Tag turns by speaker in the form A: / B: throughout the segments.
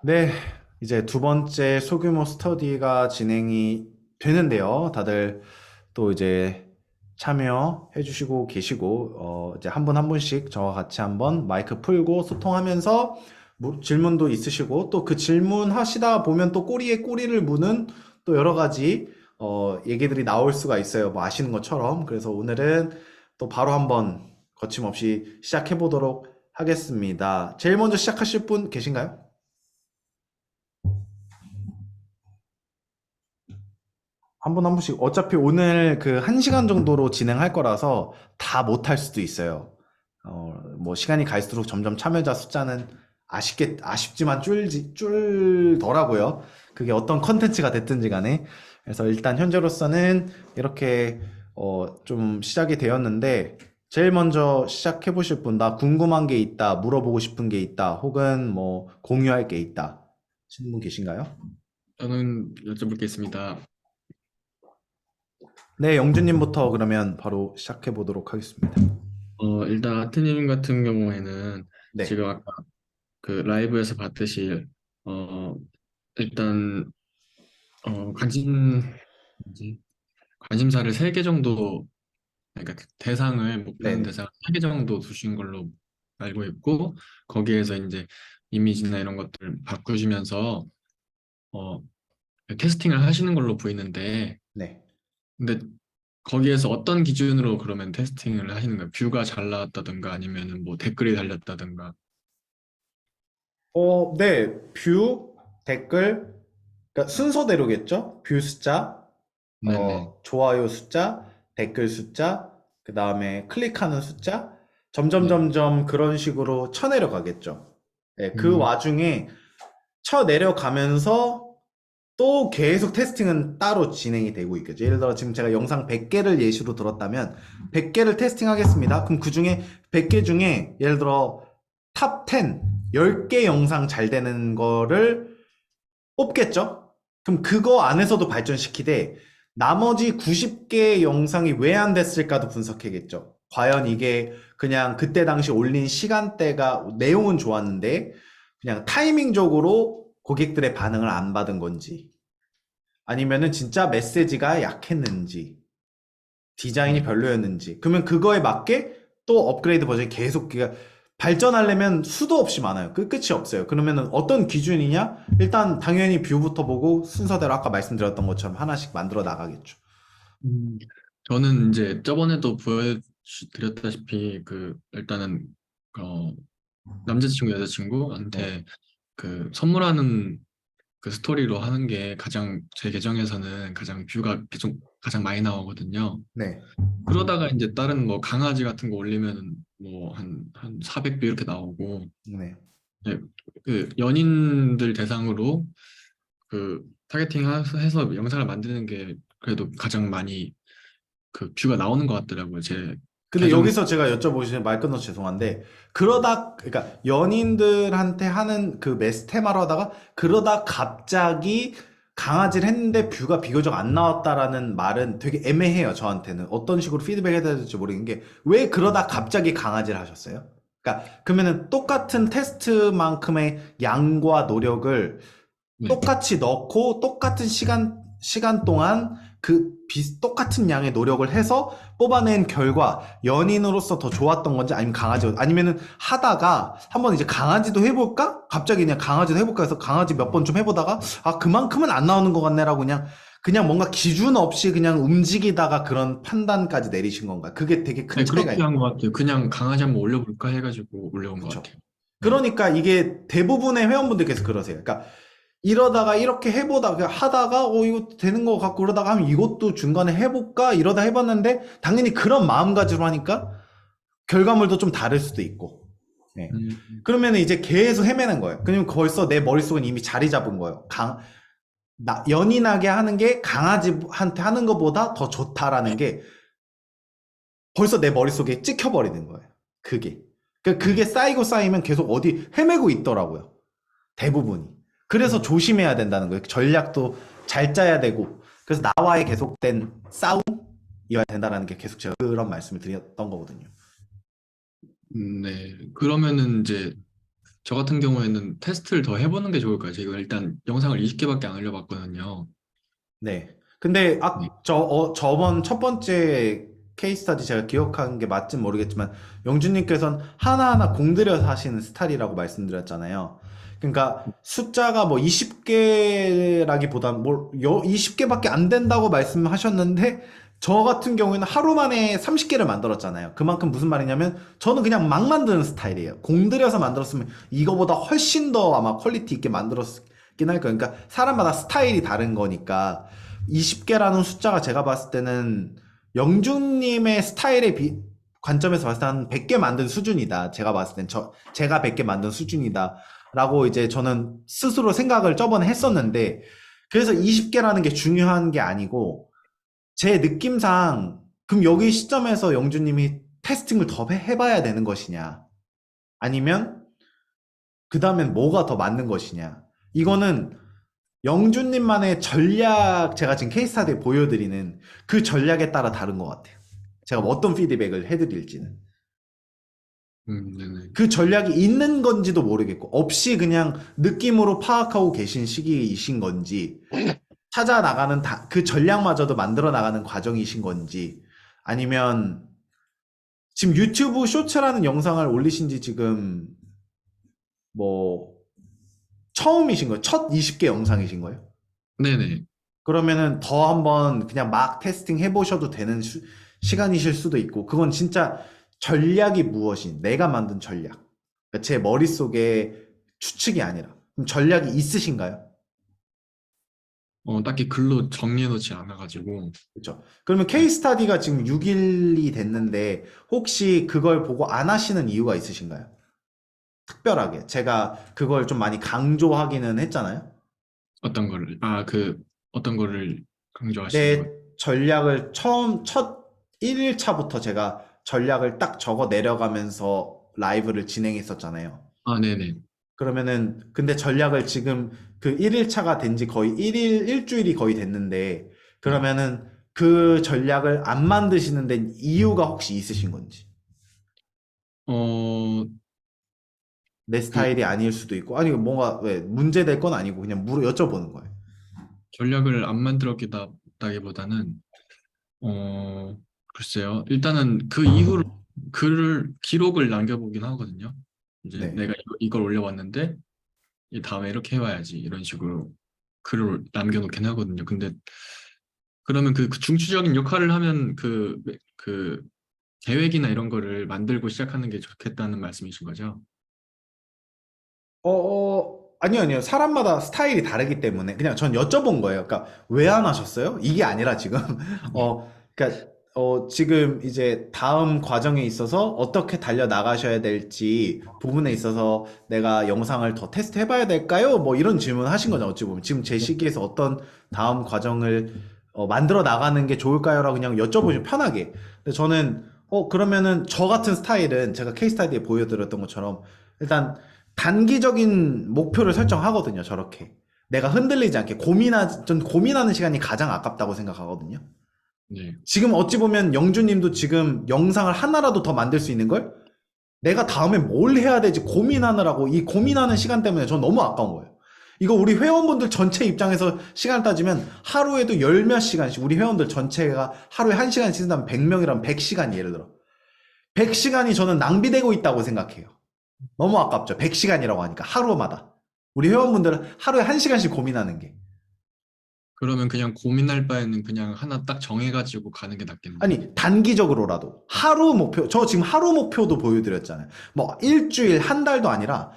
A: 네, 이제 두 번째 소규모 스터디가 진행이 되는데요. 다들 또 이제 참여해 주시고 계시고, 이제 한 분 한 분씩 저와 같이 한번 마이크 풀고 소통하면서 질문도 있으시고, 또 그 질문 하시다 보면 또 꼬리에 꼬리를 무는 또 여러 가지, 얘기들이 나올 수가 있어요. 뭐 아시는 것처럼. 그래서 오늘은 또 바로 한번 거침없이 시작해 보도록 하겠습니다. 제일 먼저 시작하실 분 계신가요? 한 분 한 분씩 어차피 오늘 그 1시간 정도로 진행할 거라서 다 못할 수도 있어요. 뭐 시간이 갈수록 점점 참여자 숫자는 아쉽지만 줄더라고요. 그게 어떤 컨텐츠가 됐든지 간에. 그래서 일단 현재로서는 이렇게 좀 시작이 되었는데 제일 먼저 시작해 보실 분, 나 궁금한 게 있다, 물어보고 싶은 게 있다, 혹은 뭐 공유할 게 있다. 하시는 분 계신가요?
B: 저는 여쭤볼 게 있습니다.
A: 네, 영준님부터 그러면 바로 시작해 보도록 하겠습니다.
B: 일단 아트님 같은 경우에는
A: 네,
B: 지금 아까 그 라이브에서 봤듯이 어, 일단 관심 뭐지? 관심사를 3개 정도, 그러니까 대상을 목표하는
A: 네네.
B: 대상을 3개 정도 두신 걸로 알고 있고, 거기에서 이제 이미지나 이런 것들 바꾸시면서 어, 테스팅을 하시는 걸로 보이는데,
A: 네.
B: 근데 거기에서 어떤 기준으로 그러면 테스팅을 하시는 거예요? 뷰가 잘 나왔다든가 아니면은 뭐 댓글이 달렸다든가.
A: 네. 뷰, 댓글, 그러니까 순서대로겠죠? 뷰 숫자,
B: 네네.
A: 좋아요 숫자, 댓글 숫자, 그 다음에 클릭하는 숫자, 점점
B: 네.
A: 점점 그런 식으로 쳐내려가겠죠. 네, 그
B: 음,
A: 와중에 쳐내려가면서 또 계속 테스팅은 따로 진행이 되고 있겠죠. 예를 들어 지금 제가 영상 100개를 예시로 들었다면 100개를 테스팅하겠습니다. 그럼 그 중에 100개 중에 예를 들어 탑 10, 10개 영상 잘 되는 거를 뽑겠죠? 그럼 그거 안에서도 발전시키되 나머지 90개 영상이 왜 안 됐을까도 분석해야겠죠. 과연 이게 그냥 그때 당시 올린 시간대가 내용은 좋았는데 그냥 타이밍적으로 고객들의 반응을 안 받은 건지 아니면은 진짜 메시지가 약했는지 디자인이
B: 네.
A: 별로였는지 그러면 그거에 맞게 또 업그레이드 버전이 계속 발전하려면 수도 없이 많아요. 끝이 없어요. 그러면은 어떤 기준이냐? 일단 당연히 뷰부터 보고 순서대로 아까 말씀드렸던 것처럼 하나씩 만들어 나가겠죠.
B: 음, 저는 이제 저번에도 보여드렸다시피 그 일단은 어, 남자친구
A: 네.
B: 여자친구한테 그 선물하는 그 스토리로 하는 게 가장 제 계정에서는 가장 뷰가 계속 가장 많이 나오거든요.
A: 네.
B: 그러다가 이제 다른 뭐 강아지 같은 거 올리면 뭐 한 400뷰 이렇게 나오고,
A: 네.
B: 네, 그 연인들 대상으로 그 타겟팅 해서 영상을 만드는 게 그래도 가장 많이 그 뷰가 나오는 것 같더라고요. 제
A: 근데
B: 계정.
A: 여기서 제가 여쭤보시면 말 끊어서 죄송한데 그러다 그러니까 연인들한테 하는 그 테마로 하다가 그러다 갑자기 강아지를 했는데 뷰가 비교적 안 나왔다라는 말은 되게 애매해요. 저한테는 어떤 식으로 피드백 해야 될지 모르겠는 게 왜 그러다 갑자기 강아지를 하셨어요? 그러니까 그러면은 똑같은 테스트만큼의 양과 노력을
B: 네.
A: 똑같이 넣고 똑같은 시간 동안 똑같은 양의 노력을 해서 뽑아낸 결과 연인으로서 더 좋았던 건지 아니면 아니면은 하다가 한번 이제 강아지도 해볼까? 갑자기 그냥 강아지도 해볼까 해서 강아지 몇 번 좀 해보다가 아 그만큼은 안 나오는 것 같네라고 그냥 뭔가 기준 없이 그냥 움직이다가 그런 판단까지 내리신 건가? 그게 되게 큰
B: 네,
A: 차이가
B: 그렇게
A: 있는
B: 한 것 같아요. 그냥 강아지 한번 올려볼까 해가지고 올려온 것
A: 그쵸?
B: 같아요. 네.
A: 그러니까 이게 대부분의 회원분들께서 그러세요. 그러니까 이러다가 이렇게 해보다가 하다가 이거 되는 것 같고 그러다가 하면 이것도 중간에 해볼까 이러다 해봤는데 당연히 그런 마음가짐으로 하니까 결과물도 좀 다를 수도 있고 네.
B: 음,
A: 그러면 이제 계속 헤매는 거예요. 그러면 벌써 내 머릿속은 이미 자리 잡은 거예요. 연인하게 하는 게 강아지한테 하는 것보다 더 좋다라는 게 벌써 내 머릿속에 찍혀버리는 거예요. 그게. 그게
B: 네.
A: 쌓이고 쌓이면 계속 어디 헤매고 있더라고요. 대부분이. 그래서
B: 음,
A: 조심해야 된다는 거예요. 전략도 잘 짜야 되고. 그래서 나와의 계속된 싸움이어야 된다는 게 계속 제가 그런 말씀을 드렸던 거거든요.
B: 네. 그러면은 이제 저 같은 경우에는 테스트를 더 해보는 게 좋을까요? 제가 일단 영상을 20개밖에 안 올려봤거든요.
A: 네. 근데
B: 네.
A: 저번 첫 번째 케이스 스타디 제가 기억하는 게 맞진 모르겠지만 영준님께서는 하나하나 공들여서 하시는 스타일이라고 말씀드렸잖아요. 그러니까 숫자가 뭐 20개라기보단 뭐 20개밖에 안 된다고 말씀하셨는데 저 같은 경우에는 하루 만에 30개를 만들었잖아요. 그만큼 무슨 말이냐면 저는 그냥 막 만드는 스타일이에요. 공들여서 만들었으면 이거보다 훨씬 더 아마 퀄리티 있게 만들었긴 할 거예요. 그러니까 사람마다 스타일이 다른 거니까 20개라는 숫자가 제가 봤을 때는 영준님의 스타일의 관점에서 봤을 때 한 100개 만든 수준이다. 제가 봤을 땐 제가 100개 만든 수준이다. 라고 이제 저는 스스로 생각을 저번에 했었는데, 그래서 20개라는 게 중요한 게 아니고, 제 느낌상, 그럼 여기 시점에서 영준님이 테스팅을 더 해봐야 되는 것이냐? 아니면, 그 다음엔 뭐가 더 맞는 것이냐? 이거는 영준님만의 전략, 제가 지금 케이스 스타디에 보여드리는 그 전략에 따라 다른 것 같아요. 제가 어떤 피드백을 해드릴지는.
B: 네네.
A: 그 전략이 있는 건지도 모르겠고, 없이 그냥 느낌으로 파악하고 계신 시기이신 건지, 찾아 나가는 그 전략마저도 만들어 나가는 과정이신 건지, 아니면 지금 유튜브 쇼츠라는 영상을 올리신 지 지금 뭐 처음이신 거예요? 첫 20개 영상이신 거예요?
B: 네네.
A: 그러면은 더 한번 그냥 막 테스팅 해보셔도 되는 시간이실 수도 있고, 그건 진짜 전략이 무엇인, 내가 만든 전략. 그러니까 제 머릿속에 추측이 아니라. 그럼 전략이 있으신가요?
B: 딱히 글로 정리해놓지 않아가지고.
A: 그렇죠. 그러면
B: 네.
A: 케이스 스타디가 지금 6일이 됐는데, 혹시 그걸 보고 안 하시는 이유가 있으신가요? 특별하게. 제가 그걸 좀 많이 강조하기는 했잖아요.
B: 어떤 거를 강조하시는 거.
A: 내 전략을 첫 1일차부터 제가 전략을 딱 적어 내려가면서 라이브를 진행했었잖아요.
B: 아, 네네.
A: 그러면은, 근데 전략을 지금 그 1일차가 된 지 거의 일주일이 거의 됐는데,
B: 네.
A: 그러면은 그 전략을 안 만드시는 데 이유가 혹시 있으신 건지.
B: 어,
A: 내
B: 그
A: 스타일이 아닐 수도 있고, 아니, 뭔가, 왜, 문제될 건 아니고, 그냥 여쭤보는 거예요.
B: 전략을 안 만들었다기보다는, 어, 글쎄요. 일단은 그 이후로 글을, 기록을 남겨보긴 하거든요. 이제
A: 네.
B: 내가 이걸 올려왔는데, 이 다음에 이렇게 해와야지. 이런 식으로 글을 남겨놓긴 하거든요. 근데 그러면 그 중추적인 역할을 하면 그 계획이나 이런 거를 만들고 시작하는 게 좋겠다는 말씀이신 거죠?
A: 아니요, 아니요. 사람마다 스타일이 다르기 때문에 그냥 전 여쭤본 거예요. 그러니까 왜 안 하셨어요? 이게 아니라 지금,
B: 네.
A: 그러니까, 지금 이제 다음 과정에 있어서 어떻게 달려 나가셔야 될지 부분에 있어서 내가 영상을 더 테스트 해봐야 될까요? 뭐 이런 질문 하신 거죠. 어찌 보면. 지금 제 시기에서 어떤 다음 과정을 만들어 나가는 게 좋을까요? 라고 그냥 여쭤보시면 편하게. 근데 저는, 그러면은 저 같은 스타일은 제가 케이스 스타디에 보여드렸던 것처럼 일단 단기적인 목표를 설정하거든요, 저렇게. 내가 흔들리지 않게 전 고민하는 시간이 가장 아깝다고 생각하거든요.
B: 네.
A: 지금 어찌 보면 영주님도 지금 영상을 하나라도 더 만들 수 있는 걸 내가 다음에 뭘 해야 되지 고민하느라고 이 고민하는 시간 때문에 전 너무 아까운 거예요. 이거 우리 회원분들 전체 입장에서 시간을 따지면 하루에도 열 몇 시간씩 우리 회원들 전체가 하루에 한 시간씩 쓴다면 100명이라면 100시간 예를 들어. 100시간이 저는 낭비되고 있다고 생각해요. 너무 아깝죠. 100시간이라고 하니까 하루마다. 우리 회원분들은 하루에 1시간씩 고민하는 게.
B: 그러면 그냥 고민할 바에는 그냥 하나 딱 정해가지고 가는 게 낫겠네요.
A: 아니, 단기적으로라도. 하루 목표, 저 지금 하루 목표도 보여드렸잖아요. 뭐, 일주일, 한 달도 아니라,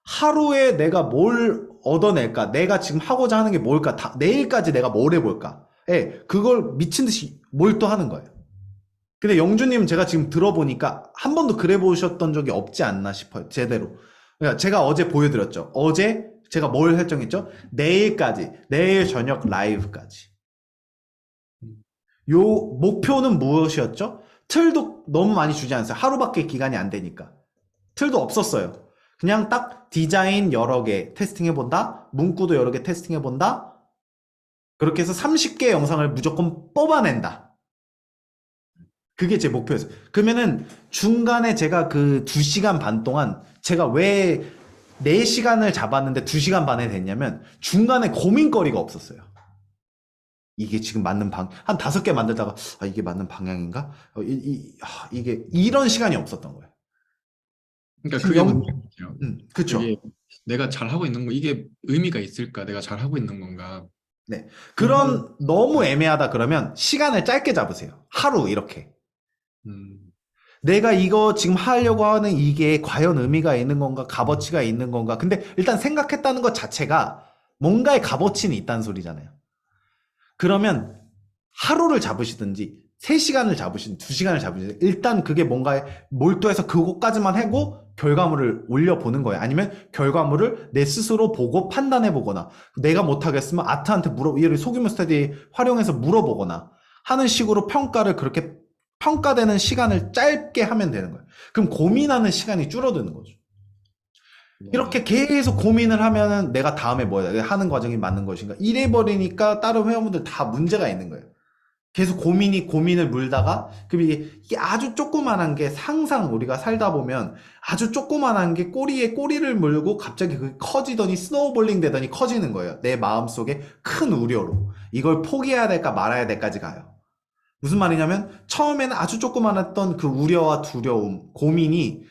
A: 하루에 내가 뭘 얻어낼까? 내가 지금 하고자 하는 게 뭘까? 내일까지 내가 뭘 해볼까? 예, 그걸 미친 듯이 몰두하는 거예요. 근데 영주님 제가 지금 들어보니까 한 번도 그래 보셨던 적이 없지 않나 싶어요. 제대로. 그러니까 제가 어제 보여드렸죠. 어제 제가 뭘 설정했죠? 내일까지, 내일 저녁 라이브까지.
B: 음,
A: 요 목표는 무엇이었죠? 틀도 너무 많이 주지 않았어요. 하루밖에 기간이 안 되니까. 틀도 없었어요. 그냥 딱 디자인 여러 개 테스팅해본다. 문구도 여러 개 테스팅해본다. 그렇게 해서 30개 영상을 무조건 뽑아낸다. 그게 제 목표였어요. 그러면은 중간에 제가 그 2시간 반 동안 제가 왜 4시간을 잡았는데 2시간 반에 됐냐면 중간에 고민거리가 없었어요. 이게 지금 맞는 한 5개 만들다가, 아, 이게 맞는 방향인가? 이게 이런 시간이 없었던 거예요.
B: 그러니까
A: 지금
B: 그게 문제인 거죠.
A: 그쵸.
B: 그게 내가 잘하고 있는 거, 이게 의미가 있을까? 내가 잘하고 있는 건가?
A: 네.
B: 이거를,
A: 그런, 너무 애매하다 그러면 시간을 짧게 잡으세요. 하루, 이렇게.
B: 음,
A: 내가 이거 지금 하려고 하는 이게 과연 의미가 있는 건가, 값어치가 있는 건가. 근데 일단 생각했다는 것 자체가 뭔가의 값어치는 있다는 소리잖아요. 그러면 하루를 잡으시든지 3시간을 잡으시든 2시간을 잡으시든 일단 그게 뭔가에 몰두해서 그것까지만 하고 결과물을 올려보는 거예요. 아니면 결과물을 내 스스로 보고 판단해보거나 내가 못하겠으면 아트한테 이를 소규모 스터디 활용해서 물어보거나 하는 식으로 평가를 그렇게 평가되는 시간을 짧게 하면 되는 거예요. 그럼 고민하는 시간이 줄어드는 거죠. 이렇게 계속 고민을 하면은 내가 다음에 뭐야 하는 과정이 맞는 것인가 이래버리니까 다른 회원분들 다 문제가 있는 거예요. 계속 고민을 물다가 그럼 이게 아주 조그만한 게 항상 우리가 살다 보면 아주 조그만한 게 꼬리에 꼬리를 물고 갑자기 그게 커지더니 스노우볼링 되더니 커지는 거예요. 내 마음속에 큰 우려로 이걸 포기해야 될까 말아야 될까지 가요. 무슨 말이냐면 처음에는 아주 조그만했던 그 우려와 두려움, 고민이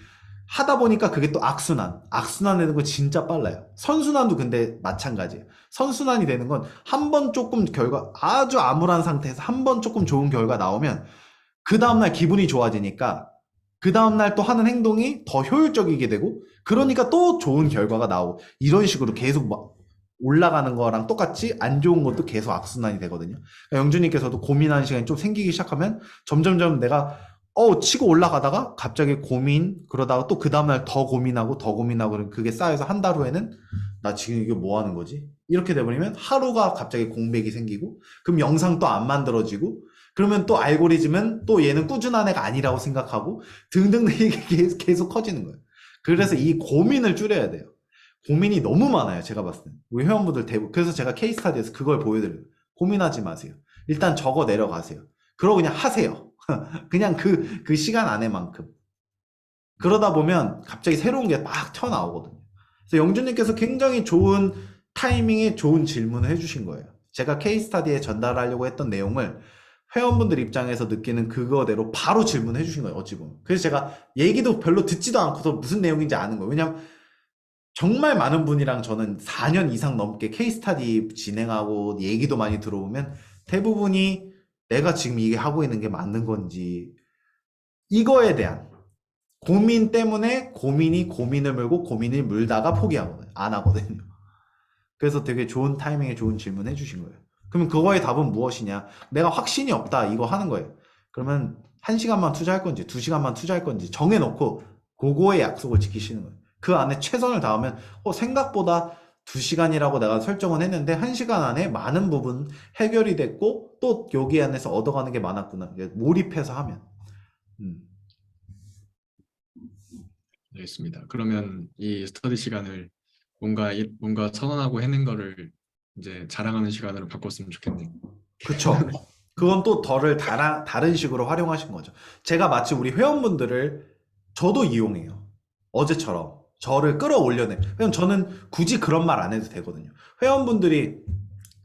A: 하다 보니까 그게 또 악순환 되는 거 진짜 빨라요. 선순환도 근데 마찬가지예요. 선순환이 되는 건 한 번 조금 아주 암울한 상태에서 한 번 조금 좋은 결과 나오면 그 다음날 기분이 좋아지니까 그 다음날 또 하는 행동이 더 효율적이게 되고 그러니까 또 좋은 결과가 나오고 이런 식으로 계속 막 올라가는 거랑 똑같이 안 좋은 것도 계속 악순환이 되거든요. 그러니까 영주님께서도 고민하는 시간이 좀 생기기 시작하면 점점점 내가 치고 올라가다가 갑자기 그러다가 또 그 다음날 더 고민하고 그게 쌓여서 한 달 후에는 나 지금 이게 뭐 하는 거지? 이렇게 돼버리면 하루가 갑자기 공백이 생기고 그럼 영상 또 안 만들어지고 그러면 또 알고리즘은 또 얘는 꾸준한 애가 아니라고 생각하고 등등 이게 계속 커지는 거예요. 그래서 이 고민을 줄여야 돼요. 고민이 너무 많아요. 제가 봤을 때. 우리 회원분들 대부분. 그래서 제가 케이스 스타디에서 그걸 보여드려요. 고민하지 마세요. 일단 적어 내려가세요. 그러고 그냥 하세요. 그냥 그 시간 안에만큼. 그러다 보면 갑자기 새로운 게 막 튀어나오거든요. 그래서 영준님께서 굉장히 좋은 타이밍에 좋은 질문을 해주신 거예요. 제가 케이스 스타디에 전달하려고 했던 내용을 회원분들 입장에서 느끼는 그거대로 바로 질문해 주신 거예요. 어찌 보면. 그래서 제가 얘기도 별로 듣지도 않고서 무슨 내용인지 아는 거예요. 왜냐면 정말 많은 분이랑 저는 4년 이상 넘게 케이스 스타디 진행하고 얘기도 많이 들어보면 대부분이 내가 지금 이게 하고 있는 게 맞는 건지 이거에 대한 고민 때문에 고민을 물고 고민을 물다가 포기하거든요. 안 하거든요. 그래서 되게 좋은 타이밍에 좋은 질문 해주신 거예요. 그러면 그거의 답은 무엇이냐? 내가 확신이 없다. 이거 하는 거예요. 그러면 1시간만 투자할 건지 2시간만 투자할 건지 정해놓고 그거의 약속을 지키시는 거예요. 그 안에 최선을 다하면 생각보다 2시간이라고 내가 설정은 했는데 1시간 안에 많은 부분 해결이 됐고 또 여기 안에서 얻어가는 게 많았구나. 몰입해서 하면.
B: 알겠습니다. 그러면 이 스터디 시간을 뭔가 선언하고 해낸 거를 이제 자랑하는 시간으로 바꿨으면 좋겠네요.
A: 그쵸. 그건 또 다른 식으로 활용하신 거죠. 제가 마치 우리 회원분들을 저도 이용해요. 어제처럼 저를 끌어올려내. 왜냐면 저는 굳이 그런 말 안 해도 되거든요. 회원분들이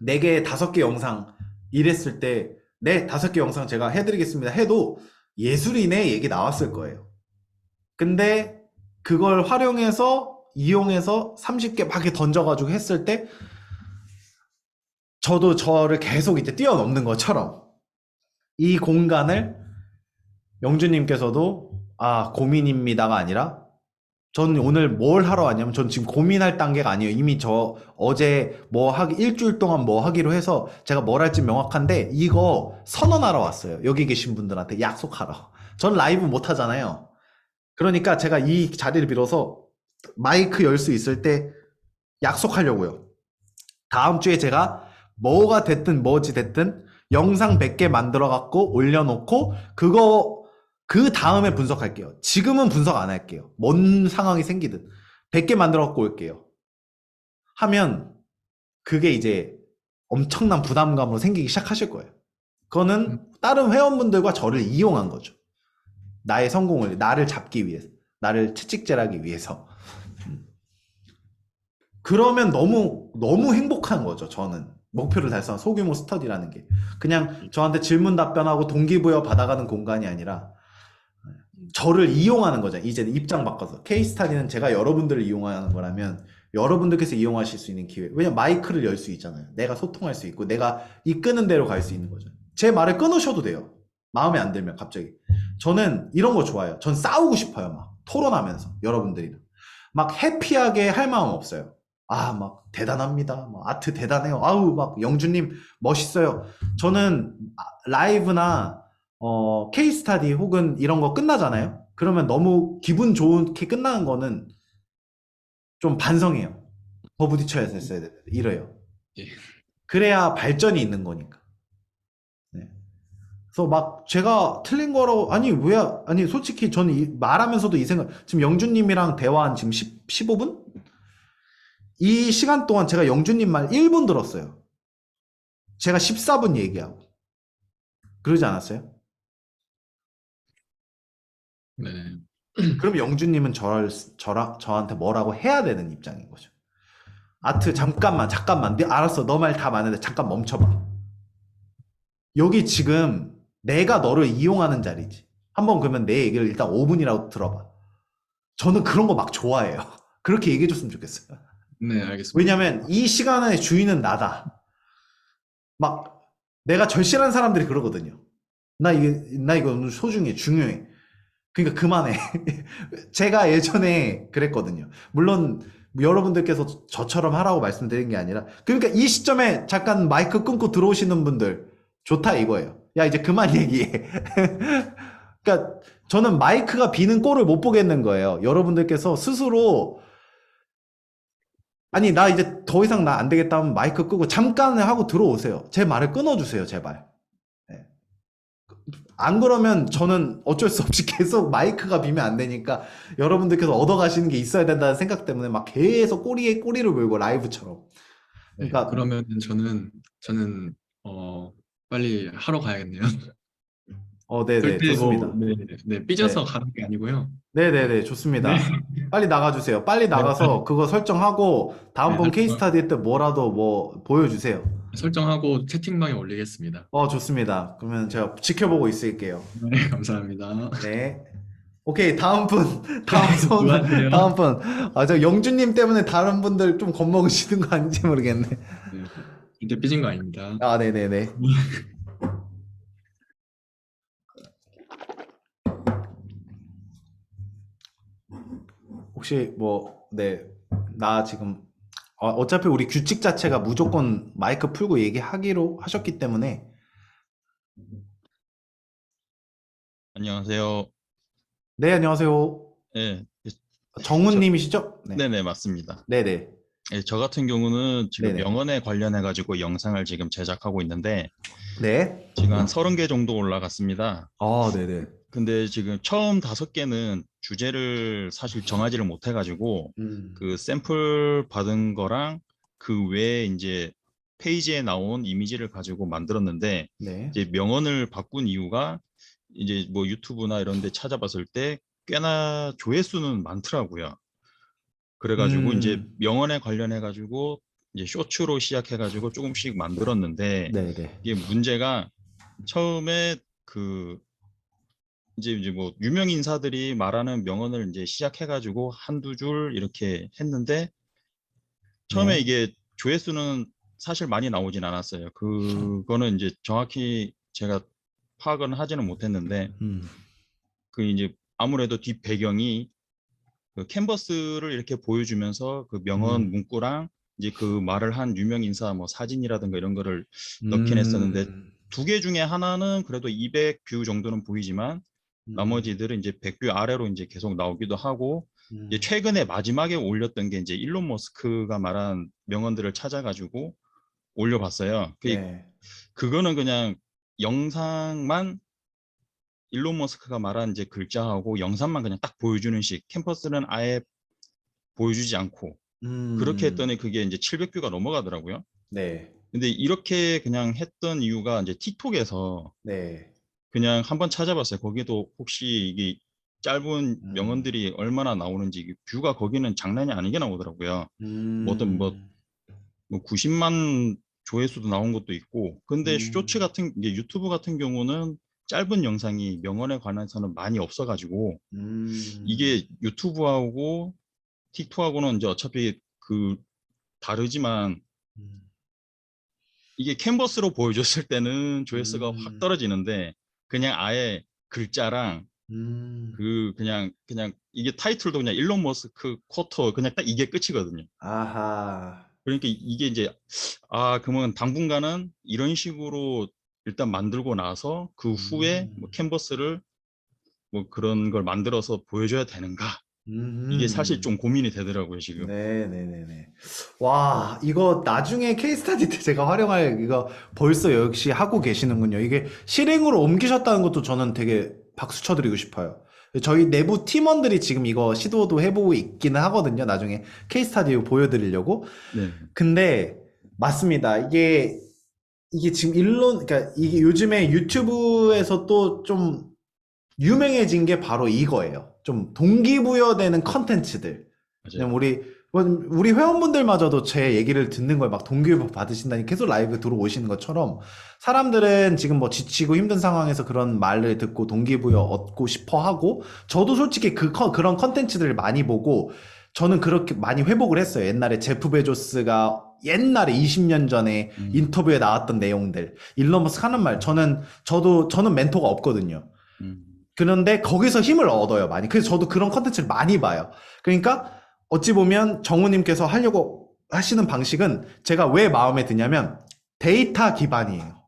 A: 4개, 5개 영상 이랬을 때, 네, 5개 영상 제가 해드리겠습니다. 해도 예술인의 얘기 나왔을 거예요. 근데 그걸 이용해서 30개 막 이렇게 던져가지고 했을 때, 저도 저를 계속 이제 뛰어넘는 것처럼 이 공간을 영주님께서도 고민입니다가 아니라 전 오늘 뭘 하러 왔냐면 전 지금 고민할 단계가 아니에요. 이미 저 어제 일주일 동안 뭐 하기로 해서 제가 뭘 할지 명확한데 이거 선언하러 왔어요. 여기 계신 분들한테 약속하러. 전 라이브 못 하잖아요. 그러니까 제가 이 자리를 빌어서 마이크 열 수 있을 때 약속하려고요. 다음 주에 제가 뭐가 됐든 뭐지 됐든 영상 100개 만들어 갖고 올려놓고 그 다음에 분석할게요. 지금은 분석 안 할게요. 뭔 상황이 생기든 100개 만들어 갖고 올게요. 하면 그게 이제 엄청난 부담감으로 생기기 시작하실 거예요. 그거는 다른 회원분들과 저를 이용한 거죠. 나의 성공을 나를 잡기 위해서, 나를 채찍질하기 위해서. 그러면 너무 행복한 거죠, 저는. 목표를 달성한 소규모 스터디라는 게. 그냥 저한테 질문 답변하고 동기부여 받아가는 공간이 아니라 저를 이용하는 거죠. 이제는 입장 바꿔서. 케이스 스타디는 제가 여러분들을 이용하는 거라면 여러분들께서 이용하실 수 있는 기회. 왜냐면 마이크를 열 수 있잖아요. 내가 소통할 수 있고 내가 이끄는 대로 갈 수 있는 거죠. 제 말을 끊으셔도 돼요. 마음에 안 들면 갑자기. 저는 이런 거 좋아해요. 전 싸우고 싶어요. 막 토론하면서 여러분들이랑. 막 해피하게 할 마음 없어요. 아, 막 대단합니다. 막 아트 대단해요. 아우, 막 영주님 멋있어요. 저는 라이브나 케이스 스타디 혹은 이런 거 끝나잖아요. 그러면 너무 기분 좋게 끝나는 거는 좀 반성해요. 더 부딪혀야 됐어야 돼. 이래요.
B: 예.
A: 그래야 발전이 있는 거니까. 네. 그래서 막 제가 틀린 거라고 아니 솔직히 저는 말하면서도 이 생각 지금 영주님이랑 대화한 지금 15분? 이 시간 동안 제가 영주님 말 1분 들었어요. 제가 14분 얘기하고. 그러지 않았어요?
B: 네.
A: 그럼 영주님은 저한테 뭐라고 해야 되는 입장인 거죠. 아트 잠깐만 알았어 너 말 다 많은데 잠깐 멈춰봐. 여기 지금 내가 너를 이용하는 자리지. 한번 그러면 내 얘기를 일단 5분이라도 들어봐. 저는 그런 거 막 좋아해요. 그렇게 얘기해 줬으면 좋겠어요.
B: 네, 알겠습니다.
A: 왜냐면 이 시간의 주인은 나다. 막 내가 절실한 사람들이 그러거든요. 나 이거 오늘 소중해, 중요해. 그러니까 그만해. 제가 예전에 그랬거든요. 물론 여러분들께서 저처럼 하라고 말씀드린 게 아니라 그러니까 이 시점에 잠깐 마이크 끊고 들어오시는 분들 좋다 이거예요. 야 이제 그만 얘기해. 그러니까 저는 마이크가 비는 꼴을 못 보겠는 거예요. 여러분들께서 스스로 아니 나 이제 더 이상 나 안 되겠다 하면 마이크 끄고 잠깐 하고 들어오세요. 제 말을 끊어주세요 제발. 네. 안 그러면 저는 어쩔 수 없이 계속 마이크가 비면 안 되니까 여러분들께서 얻어가시는 게 있어야 된다는 생각 때문에 막 계속 꼬리에 꼬리를 물고 라이브처럼.
B: 네,
A: 그러니까
B: 그러면 저는 빨리 하러 가야겠네요.
A: 네네
B: 절대
A: 좋습니다.
B: 삐져서
A: 네.
B: 가는 게 아니고요.
A: 네네네
B: 네,
A: 좋습니다. 빨리 나가주세요. 빨리
B: 네,
A: 나가서 그거 설정하고
B: 네,
A: 다음번 케이스 스타디 때 뭐라도 뭐 보여주세요.
B: 설정하고 채팅방에 올리겠습니다.
A: 좋습니다. 그러면 제가 지켜보고 있을게요.
B: 네, 감사합니다.
A: 네. 오케이, 다음 분. 다음 분.
B: 수고하세요.
A: 다음 분. 저 영주님 때문에 다른 분들 좀 겁먹으시는 거 아닌지 모르겠네.
B: 네, 절대 삐진 거 아닙니다.
A: 네네네. 혹시 나 지금, 어차피 우리 규칙 자체가 무조건 마이크 풀고 얘기하기로 하셨기 때문에,
C: 안녕하세요.
A: 네, 안녕하세요.
C: 네,
A: 정훈님이시죠? 네.
C: 네네, 맞습니다.
A: 네네.
C: 네, 저 같은 경우는 지금
A: 네네.
C: 명언에 관련해가지고 영상을 지금 제작하고 있는데,
A: 네.
C: 지금 한 30개 정도 올라갔습니다.
A: 네네.
C: 근데 지금 처음 5개는 주제를 사실 정하지를 못해가지고, 그 샘플 받은 거랑 그 외에 이제 페이지에 나온 이미지를 가지고 만들었는데,
A: 네.
C: 이제 명언을 바꾼 이유가 이제 뭐 유튜브나 이런 데 찾아봤을 때 꽤나 조회수는 많더라고요. 그래가지고 이제 명언에 관련해가지고 이제 쇼츠로 시작해가지고 조금씩 만들었는데
A: 네네.
C: 이게 문제가 처음에 그 이제 뭐 유명 인사들이 말하는 명언을 이제 시작해가지고 한두 줄 이렇게 했는데 처음에
A: 네.
C: 이게 조회수는 사실 많이 나오진 않았어요. 그거는 이제 정확히 제가 파악은 하지는 못했는데 그 이제 아무래도 뒷 배경이 그 캔버스를 이렇게 보여주면서 그 명언 문구랑 이제 그 말을 한 유명 인사 뭐 사진이라든가 이런 거를 넣긴 했었는데 2개 중에 하나는 그래도 200뷰 정도는 보이지만 나머지들은 이제 100뷰 아래로 이제 계속 나오기도 하고 이제 최근에 마지막에 올렸던 게 이제 일론 머스크가 말한 명언들을 찾아가지고 올려봤어요.
A: 네.
C: 그거는 그냥 영상만 일론 머스크가 말한 이제 글자하고 영상만 그냥 딱 보여주는 식, 캠퍼스는 아예 보여주지 않고 그렇게 했더니 그게 이제 700뷰가 넘어가더라고요.
A: 네.
C: 근데 이렇게 그냥 했던 이유가 이제 틱톡에서
A: 네.
C: 그냥 한번 찾아봤어요. 거기도 혹시 이게 짧은 명언들이 얼마나 나오는지 뷰가 거기는 장난이 아니게 나오더라고요. 뭐든 뭐 90만 조회수도 나온 것도 있고. 근데 쇼츠 같은 이게 유튜브 같은 경우는 짧은 영상이 명언에 관해서는 많이 없어가지고 이게 유튜브하고 틱톡하고는 이제 어차피 그 다르지만 이게 캔버스로 보여줬을 때는 조회수가 확 떨어지는데 그냥 아예 글자랑 그냥 이게 타이틀도 그냥 일론 머스크 쿼터 그냥 딱 이게 끝이거든요.
A: 아하.
C: 그러니까 이게 이제 그러면 당분간은 이런 식으로 일단 만들고 나서 그 후에 뭐 캔버스를 뭐 그런 걸 만들어서 보여줘야 되는가? 이게 사실 좀 고민이 되더라고요, 지금.
A: 네네네네. 와, 이거 나중에 케이스 스타디 때 제가 활용할 이거 벌써 역시 하고 계시는군요. 이게 실행으로 옮기셨다는 것도 저는 되게 박수 쳐드리고 싶어요. 저희 내부 팀원들이 지금 이거 시도도 해보고 있기는 하거든요. 나중에 케이스 스타디 보여드리려고.
C: 네.
A: 근데 맞습니다. 이게 지금 그러니까 이게 요즘에 유튜브에서 또 좀 유명해진 게 바로 이거예요. 좀 동기부여되는 컨텐츠들.
C: 맞아요.
A: 왜냐면 우리 회원분들마저도 제 얘기를 듣는 걸 막 동기부여 받으신다니 계속 라이브 들어오시는 것처럼 사람들은 지금 뭐 지치고 힘든 상황에서 그런 말을 듣고 동기부여 얻고 싶어 하고 저도 솔직히 그런 컨텐츠들을 많이 보고 저는 그렇게 많이 회복을 했어요. 옛날에 제프 베조스가 옛날에 20년 전에 인터뷰에 나왔던 내용들, 일론 머스크 하는 말, 저는 멘토가 없거든요. 그런데 거기서 힘을 얻어요, 많이. 그래서 저도 그런 컨텐츠를 많이 봐요. 그러니까 어찌 보면 정우님께서 하려고 하시는 방식은 제가 왜 마음에 드냐면 데이터 기반이에요.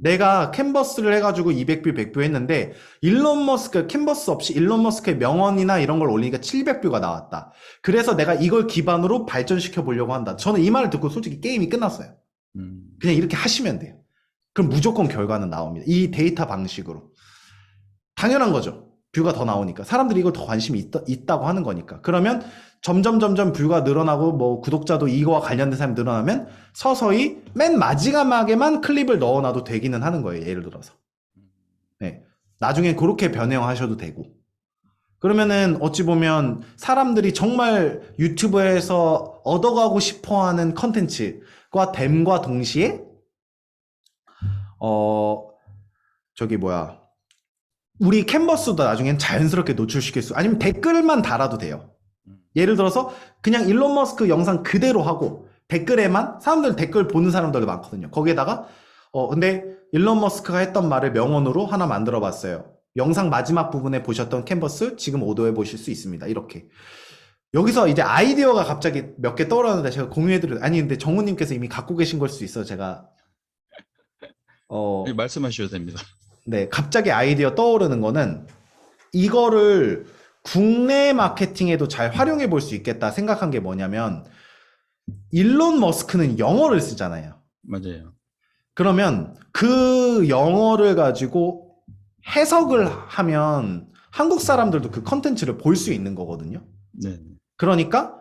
A: 내가 캔버스를 해가지고 200뷰, 100뷰 했는데 일론 머스크 캔버스 없이 일론 머스크의 명언이나 이런 걸 올리니까 700뷰가 나왔다. 그래서 내가 이걸 기반으로 발전시켜 보려고 한다. 저는 이 말을 듣고 솔직히 게임이 끝났어요. 그냥 이렇게 하시면 돼요. 그럼 무조건 결과는 나옵니다. 이 데이터 방식으로. 당연한 거죠. 뷰가 더 나오니까. 사람들이 이걸 더 관심이 있다고 하는 거니까. 그러면 점점 뷰가 늘어나고 뭐 구독자도 이거와 관련된 사람이 늘어나면 서서히 맨 마지막에만 클립을 넣어놔도 되기는 하는 거예요. 예를 들어서. 네. 나중에 그렇게 변형하셔도 되고. 그러면은 어찌 보면 사람들이 정말 유튜브에서 얻어가고 싶어하는 컨텐츠과 됨과 동시에 우리 캔버스도 나중엔 자연스럽게 노출시킬 수, 아니면 댓글만 달아도 돼요. 예를 들어서 그냥 일론 머스크 영상 그대로 하고 댓글에만 사람들 댓글 보는 사람들도 많거든요. 거기에다가 근데 일론 머스크가 했던 말을 명언으로 하나 만들어 봤어요. 영상 마지막 부분에 보셨던 캔버스 지금 오도해 보실 수 있습니다. 이렇게. 여기서 이제 아이디어가 갑자기 몇 개 떠오르는데 제가 아니 근데 정우님께서 이미 갖고 계신 걸 수 있어요. 제가
C: 네, 말씀하셔도 됩니다.
A: 네, 갑자기 아이디어 떠오르는 거는 이거를 국내 마케팅에도 잘 활용해 볼 수 있겠다 생각한 게 뭐냐면 일론 머스크는 영어를 쓰잖아요.
C: 맞아요.
A: 그러면 그 영어를 가지고 해석을 하면 한국 사람들도 그 컨텐츠를 볼 수 있는 거거든요.
C: 네.
A: 그러니까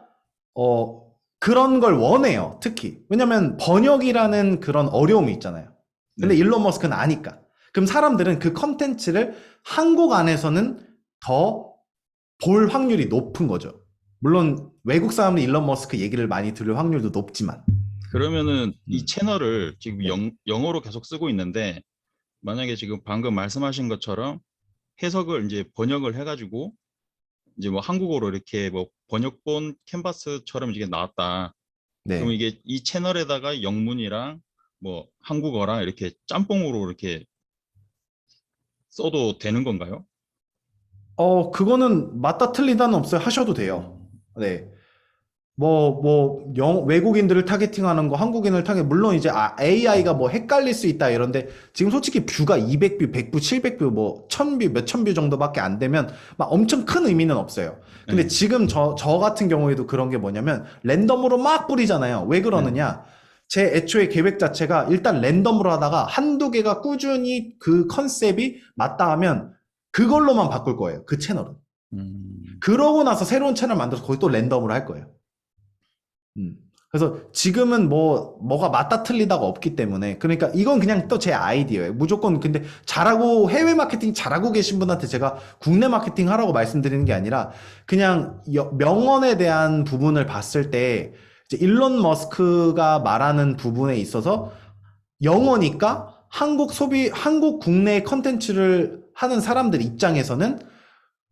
A: 그런 걸 원해요. 특히. 왜냐면 번역이라는 그런 어려움이 있잖아요. 근데
C: 네.
A: 일론 머스크는 아니까. 그럼 사람들은 그 컨텐츠를 한국 안에서는 더 볼 확률이 높은 거죠. 물론 외국 사람은 일론 머스크 얘기를 많이 들을 확률도 높지만.
C: 그러면은 이 채널을 지금
A: 네.
C: 영어로 계속 쓰고 있는데 만약에 지금 방금 말씀하신 것처럼 해석을 이제 번역을 해가지고 이제 뭐 한국어로 이렇게 뭐 번역본 캔버스처럼 이게 나왔다.
A: 네.
C: 그럼 이게 이 채널에다가 영문이랑 뭐 한국어랑 이렇게 짬뽕으로 이렇게 써도 되는 건가요?
A: 그거는 맞다 틀리다는 없어요. 하셔도 돼요. 네. 외국인들을 타겟팅하는 거, 한국인을 물론 이제 AI가 뭐 헷갈릴 수 있다 이런데 지금 솔직히 뷰가 200뷰, 100뷰, 700뷰, 뭐 1000뷰, 몇천 뷰 정도밖에 안 되면 막 엄청 큰 의미는 없어요. 근데 지금 저 같은 경우에도 그런 게 뭐냐면 랜덤으로 막 뿌리잖아요. 왜 그러느냐? 제 애초에 계획 자체가 일단 랜덤으로 하다가 한두 개가 꾸준히 그 컨셉이 맞다 하면 그걸로만 바꿀 거예요. 그 채널은. 그러고 나서 새로운 채널 만들어서 거기 또 랜덤으로 할 거예요. 그래서 지금은 뭐가 맞다 틀리다가 없기 때문에. 그러니까 이건 그냥 또 제 아이디어예요. 무조건 근데 잘하고, 해외 마케팅 잘하고 계신 분한테 제가 국내 마케팅 하라고 말씀드리는 게 아니라 그냥 명언에 대한 부분을 봤을 때 이제 일론 머스크가 말하는 부분에 있어서 영어니까 한국 국내 컨텐츠를 하는 사람들 입장에서는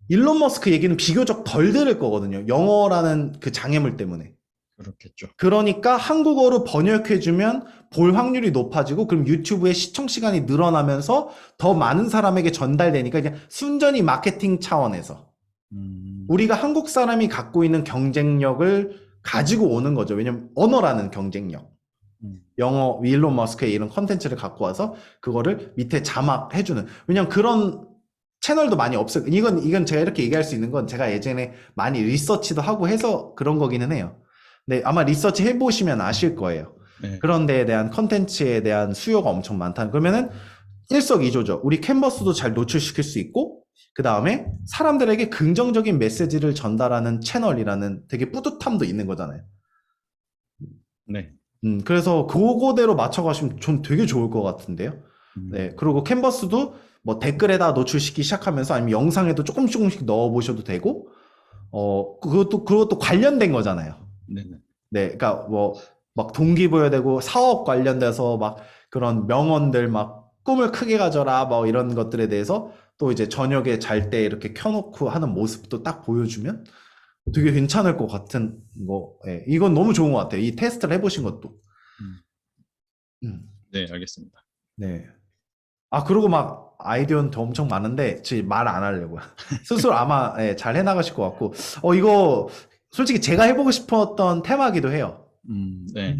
A: 일론 머스크 얘기는 비교적 덜 들을 거거든요. 영어라는 그 장애물 때문에.
C: 그렇겠죠.
A: 그러니까 한국어로 번역해주면 볼 확률이 높아지고 그럼 유튜브의 시청 시간이 늘어나면서 더 많은 사람에게 전달되니까 그냥 순전히 마케팅 차원에서 우리가 한국 사람이 갖고 있는 경쟁력을 가지고 오는 거죠. 왜냐면 언어라는 경쟁력. 영어, 일론 머스크의 이런 컨텐츠를 갖고 와서 그거를 밑에 자막해주는. 왜냐면 그런 채널도 많이 없어요. 이건 제가 이렇게 얘기할 수 있는 건 제가 예전에 많이 리서치도 하고 해서 그런 거기는 해요. 네, 아마 리서치 해보시면 아실 거예요.
C: 네.
A: 그런 데에 대한 컨텐츠에 대한 수요가 엄청 많다는. 그러면은 일석이조죠. 우리 캔버스도 잘 노출시킬 수 있고, 그 다음에 사람들에게 긍정적인 메시지를 전달하는 채널이라는 되게 뿌듯함도 있는 거잖아요.
C: 네.
A: 그래서 그거대로 맞춰가시면 전 되게 좋을 것 같은데요. 네, 그리고 캔버스도 뭐 댓글에다 노출시키기 시작하면서 아니면 영상에도 조금씩 넣어보셔도 되고, 그것도 관련된 거잖아요.
C: 네네.
A: 네, 그러니까 뭐 막 동기부여되고 사업 관련돼서 막 그런 명언들 막 꿈을 크게 가져라 뭐 이런 것들에 대해서 또 이제 저녁에 잘 때 이렇게 켜놓고 하는 모습도 딱 보여주면 되게 괜찮을 것 같은 거. 예, 이건 너무 좋은 것 같아요. 이 테스트를 해보신 것도.
C: 네, 알겠습니다.
A: 네. 아, 그리고 막 아이디어는 더 엄청 많은데 지금 말 안 하려고요. 스스로 아마 예, 잘 해나가실 것 같고. 이거 솔직히 제가 해보고 싶었던 테마기도 해요.
C: 네.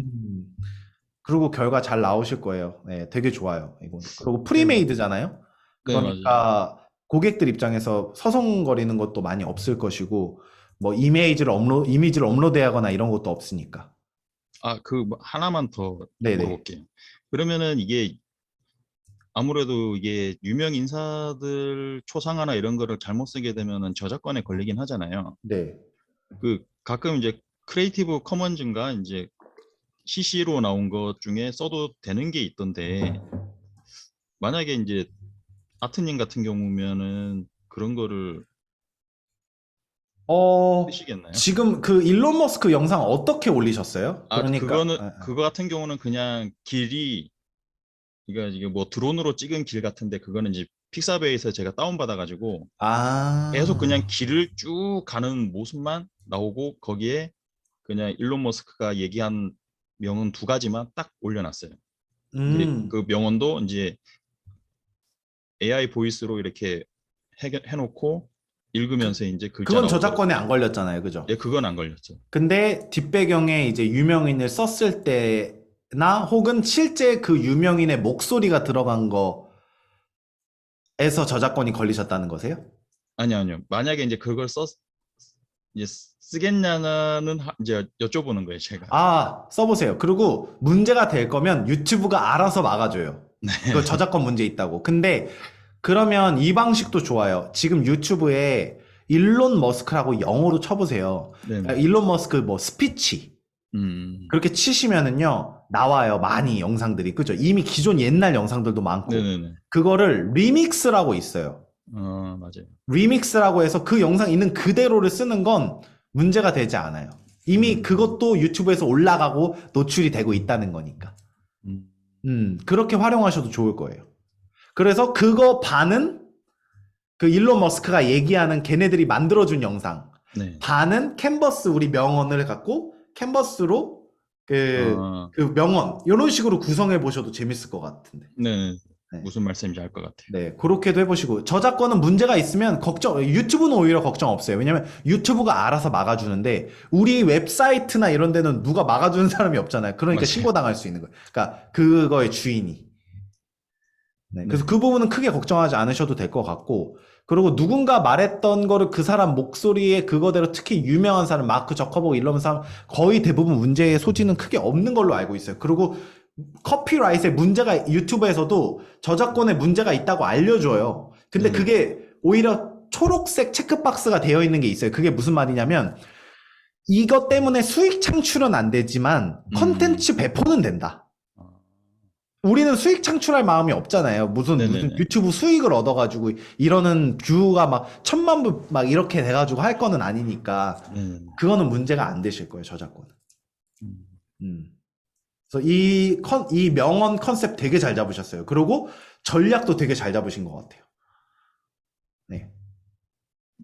A: 그리고 결과 잘 나오실 거예요. 네, 되게 좋아요. 이건. 그리고 프리메이드잖아요.
C: 네,
A: 그러니까 고객들 입장에서 서성거리는 것도 많이 없을 것이고, 뭐 이미지를 업로드해야 하거나 이런 것도 없으니까.
C: 뭐 하나만 더
A: 네네.
C: 물어볼게요. 그러면은 이게 아무래도 이게 유명 인사들 초상화나 이런 거를 잘못 쓰게 되면은 저작권에 걸리긴 하잖아요.
A: 네.
C: 가끔 이제 크리에이티브 커먼즈인가 이제 CC로 나온 것 중에 써도 되는 게 있던데, 만약에 이제 아트님 같은 경우면은 그런 거를 쓰시겠나요?
A: 지금 그 일론 머스크 영상 어떻게 올리셨어요?
C: 그거 같은 경우는 그냥 길이, 그러니까 이게 뭐 드론으로 찍은 길 같은데, 그거는 이제 픽사베이에서 제가 다운받아가지고 계속 그냥 길을 쭉 가는 모습만 나오고 거기에 그냥 일론 머스크가 얘기한 명언 2가지만 딱 올려놨어요. 그 명언도 이제 AI 보이스로 이렇게 해놓고 읽으면서 이제 글자
A: 그건
C: 나오고.
A: 저작권에 안 걸렸잖아요, 그죠?
C: 예, 그건 안 걸렸죠.
A: 근데 뒷배경에 이제 유명인을 썼을 때나 혹은 실제 그 유명인의 목소리가 들어간 거에서 저작권이 걸리셨다는 거세요?
C: 아니요. 만약에 이제 그걸 이제 쓰겠냐는 이제 여쭤보는 거예요, 제가.
A: 써보세요. 그리고 문제가 될 거면 유튜브가 알아서 막아줘요.
C: 네.
A: 그거 저작권 문제 있다고. 근데 그러면 이 방식도 좋아요. 지금 유튜브에 일론 머스크라고 영어로 쳐보세요.
C: 네네.
A: 일론 머스크 뭐 스피치 그렇게 치시면은요 나와요. 많이 영상들이. 그죠? 이미 기존 옛날 영상들도 많고.
C: 네네네.
A: 그거를 리믹스라고 있어요.
C: 맞아요.
A: 리믹스라고 해서 그 영상 있는 그대로를 쓰는 건 문제가 되지 않아요. 이미 그것도 유튜브에서 올라가고 노출이 되고 있다는 거니까. 그렇게 활용하셔도 좋을 거예요. 그래서 그거 반은 그 일론 머스크가 얘기하는 걔네들이 만들어준 영상.
C: 네.
A: 반은 캔버스 우리 명언을 갖고 캔버스로 그 명언 이런 식으로 구성해 보셔도 재밌을 것 같은데.
C: 네.
A: 네.
C: 무슨 말씀인지 알 것 같아요.
A: 네, 그렇게도 해보시고. 저작권은 문제가 있으면 유튜브는 오히려 걱정 없어요. 왜냐면 유튜브가 알아서 막아주는데 우리 웹사이트나 이런 데는 누가 막아주는 사람이 없잖아요. 그러니까
C: 맞아요.
A: 신고당할 수 있는 거예요. 그러니까 그거의 주인이. 네, 그래서 그 부분은 크게 걱정하지 않으셔도 될 것 같고, 그리고 누군가 말했던 거를 그 사람 목소리에 그거대로 특히 유명한 사람, 마크 저커버그 이런 사람 거의 대부분 문제의 소지는 크게 없는 걸로 알고 있어요. 그리고 커피라이트에 문제가 유튜브에서도 저작권에 문제가 있다고 알려줘요. 근데 그게 오히려 초록색 체크박스가 되어 있는 게 있어요. 그게 무슨 말이냐면 이것 때문에 수익 창출은 안 되지만 컨텐츠 배포는 된다.
C: 아,
A: 우리는 수익 창출할 마음이 없잖아요. 무슨
C: 네네네.
A: 유튜브 수익을 얻어가지고 이러는 뷰가 막 1,000만 부 막 이렇게 돼가지고 할 거는 아니니까
C: 네네네.
A: 그거는 문제가 안 되실 거예요, 저작권은.
C: 음,
A: 음. 그래서 이 명언 컨셉 되게 잘 잡으셨어요. 그리고 전략도 되게 잘 잡으신 것 같아요. 네.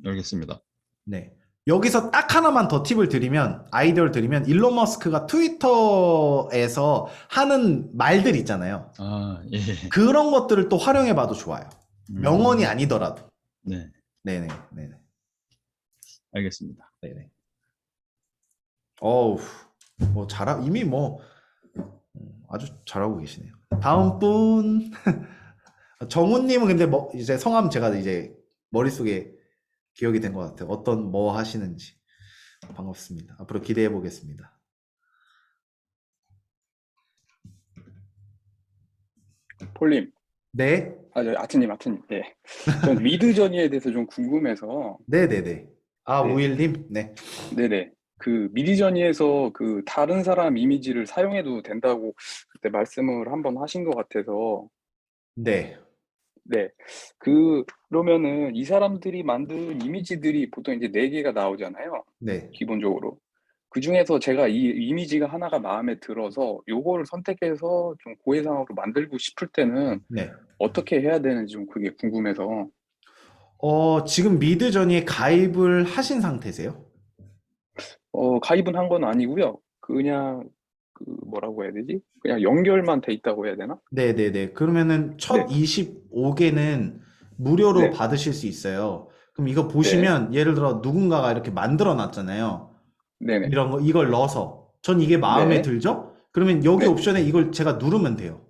C: 알겠습니다.
A: 네. 여기서 딱 하나만 더 팁을 드리면, 아이디어를 드리면, 일론 머스크가 트위터에서 하는 말들 있잖아요.
C: 아, 예.
A: 그런 것들을 또 활용해 봐도 좋아요. 명언이 아니더라도.
C: 네,
A: 네네, 네네,
C: 알겠습니다.
A: 네네. 어우, 뭐, 이미 뭐, 아주 잘하고 계시네요. 다음 분. 정훈님은 근데 뭐, 이제 성함 제가 이제 머릿속에 기억이 된 것 같아요. 어떤 뭐 하시는지. 반갑습니다. 앞으로 기대해 보겠습니다.
D: 폴님,
A: 네,
D: 아트님, 네. 전 미드저니에 대해서 좀 궁금해서,
A: 네네네. 아,
D: 네,
A: 우일님? 네.
D: 네네. 그 미드저니에서 그 다른 사람 이미지를 사용해도 된다고 그때 말씀을 한번 하신 것 같아서,
A: 네.
D: 네. 그러면은 이 사람들이 만든 이미지들이 보통 이제 네 개가 나오잖아요.
A: 네.
D: 기본적으로. 그 중에서 제가 이 이미지가 하나가 마음에 들어서 요거를 선택해서 좀 고해상으로 만들고 싶을 때는
A: 네.
D: 어떻게 해야 되는지 좀 그게 궁금해서.
A: 지금 미드저니에 가입을 하신 상태세요?
D: 가입은 한 건 아니고요. 그냥 그 뭐라고 해야 되지? 그냥 연결만 돼 있다고 해야 되나?
A: 네네네. 그러면은 첫
D: 네,
A: 25개는 무료로
D: 네,
A: 받으실 수 있어요. 그럼 이거
D: 네,
A: 보시면 예를 들어 누군가가 이렇게 만들어 놨잖아요.
D: 네네,
A: 이런 거, 이걸 넣어서. 전 이게 마음에
D: 네,
A: 들죠? 그러면 여기
D: 네.
A: 옵션에 이걸 제가 누르면 돼요.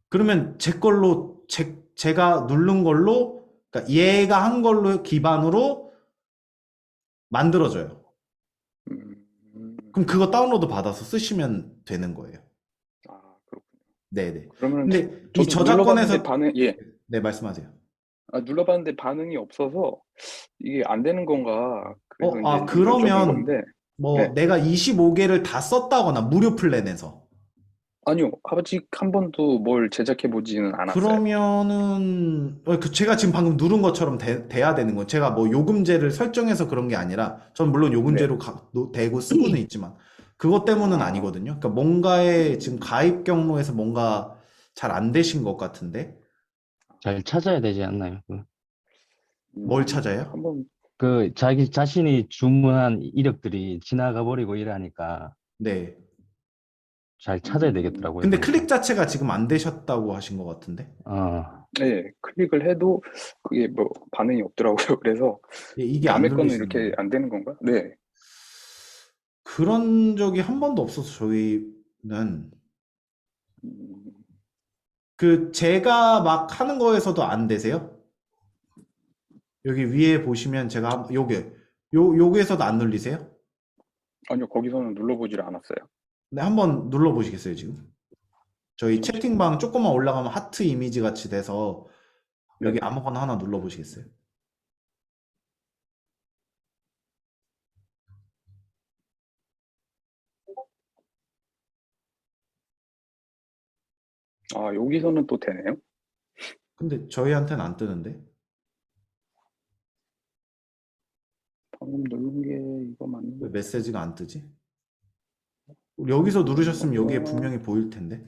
A: 그러면 제 걸로, 제가 누른 걸로, 그러니까 얘가 한 걸로 기반으로 만들어져요.
D: 음,
A: 그럼 그거 다운로드 받아서 쓰시면 되는 거예요.
D: 그렇군요.
A: 네네.
D: 그러면은
A: 근데 이
D: 저도 눌러봤는데
A: 저작권에서,
D: 반응, 예,
A: 네, 말씀하세요.
D: 눌러봤는데 반응이 없어서 이게 안 되는 건가? 그래서 이제 좀 여쭤본
A: 그러면
D: 건데,
A: 뭐
D: 네.
A: 내가 25개를 다 썼다거나 무료 플랜에서
D: 아니요, 아직 한 번도 뭘 제작해 보지는 않았어요.
A: 그러면은 제가 지금 방금 누른 것처럼 돼야 되는 거. 제가 뭐 요금제를 설정해서 그런 게 아니라 전 물론
D: 네.
A: 요금제로 되고 쓰고는 있지만 그것 때문은
D: 아,
A: 아니거든요. 그러니까 뭔가에 지금
D: 음,
A: 가입 경로에서 뭔가 잘 안 되신 것 같은데
E: 잘 찾아야 되지 않나요?
A: 뭘 찾아요?
D: 한번,
E: 자기 자신이 주문한 이력들이 지나가 버리고 이러니까
A: 네.
E: 잘 찾아야
D: 음,
E: 되겠더라고요,
A: 근데 클릭
E: 보니까.
A: 자체가 지금 안 되셨다고 하신 것 같은데
E: 어,
D: 네, 클릭을 해도 그게 뭐 반응이 없더라고요. 그래서
A: 예, 이게 안
D: 남의 거는
A: 눌리시는
D: 이렇게
A: 거예요.
D: 안 되는 건가? 네.
A: 그런 적이 한 번도 없어서 저희는
D: 음,
A: 제가 막 하는 거에서도 안 되세요? 여기 위에 보시면 제가 여기에서도 안 눌리세요?
D: 아니요, 거기서는 눌러보질 않았어요.
A: 네, 한번 눌러 보시겠어요, 지금? 저희
D: 잠시만요.
A: 채팅방 조금만 올라가면 하트 이미지 같이 돼서 여기
D: 네네.
A: 아무거나 하나 눌러 보시겠어요?
D: 여기서는 또 되네요.
A: 근데 저희한테는 안 뜨는데?
D: 방금 누른 게 이거 맞는
A: 왜
D: 거
A: 메시지가 안 뜨지? 여기서 누르셨으면 여기에
D: 건가?
A: 분명히 보일 텐데.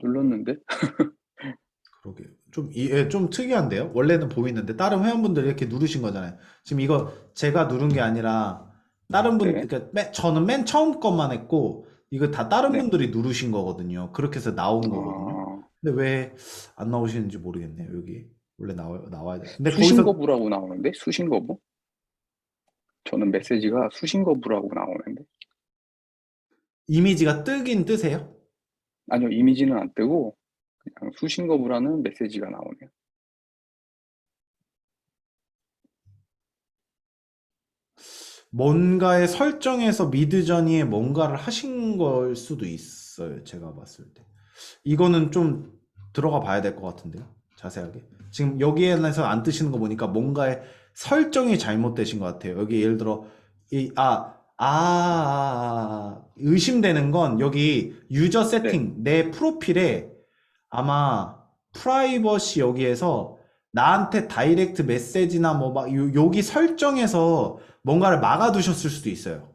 D: 눌렀는데?
A: 그러게요. 좀 특이한데요? 원래는 보이는데 다른 회원분들이 이렇게 누르신 거잖아요. 지금 이거 제가 누른 게 아니라
D: 네.
A: 그러니까 저는 맨 처음 것만 했고 이거 다 다른
D: 네.
A: 분들이 누르신 거거든요. 그렇게 해서 나온 거거든요.
D: 아,
A: 근데 왜 안 나오시는지 모르겠네요. 여기 원래 나와야 돼. 근데 거기서
D: 수신거부라고 나오는데? 수신거부? 저는 메시지가 수신거부라고 나오는데.
A: 이미지가 뜨긴 뜨세요?
D: 아니요, 이미지는 안 뜨고 그냥 수신거부라는 메시지가 나오네요.
A: 뭔가의 설정에서 미드저니에 뭔가를 하신 걸 수도 있어요. 제가 봤을 때. 이거는 좀 들어가 봐야 될 것 같은데요. 자세하게. 지금 여기에서 안 뜨시는 거 보니까 뭔가의 설정이 잘못되신 것 같아요. 여기 예를 들어, 의심되는 건 여기 유저 세팅, 내 프로필에 아마 프라이버시 여기에서 나한테 다이렉트 메시지나 뭐 막 여기 설정에서 뭔가를 막아두셨을 수도 있어요.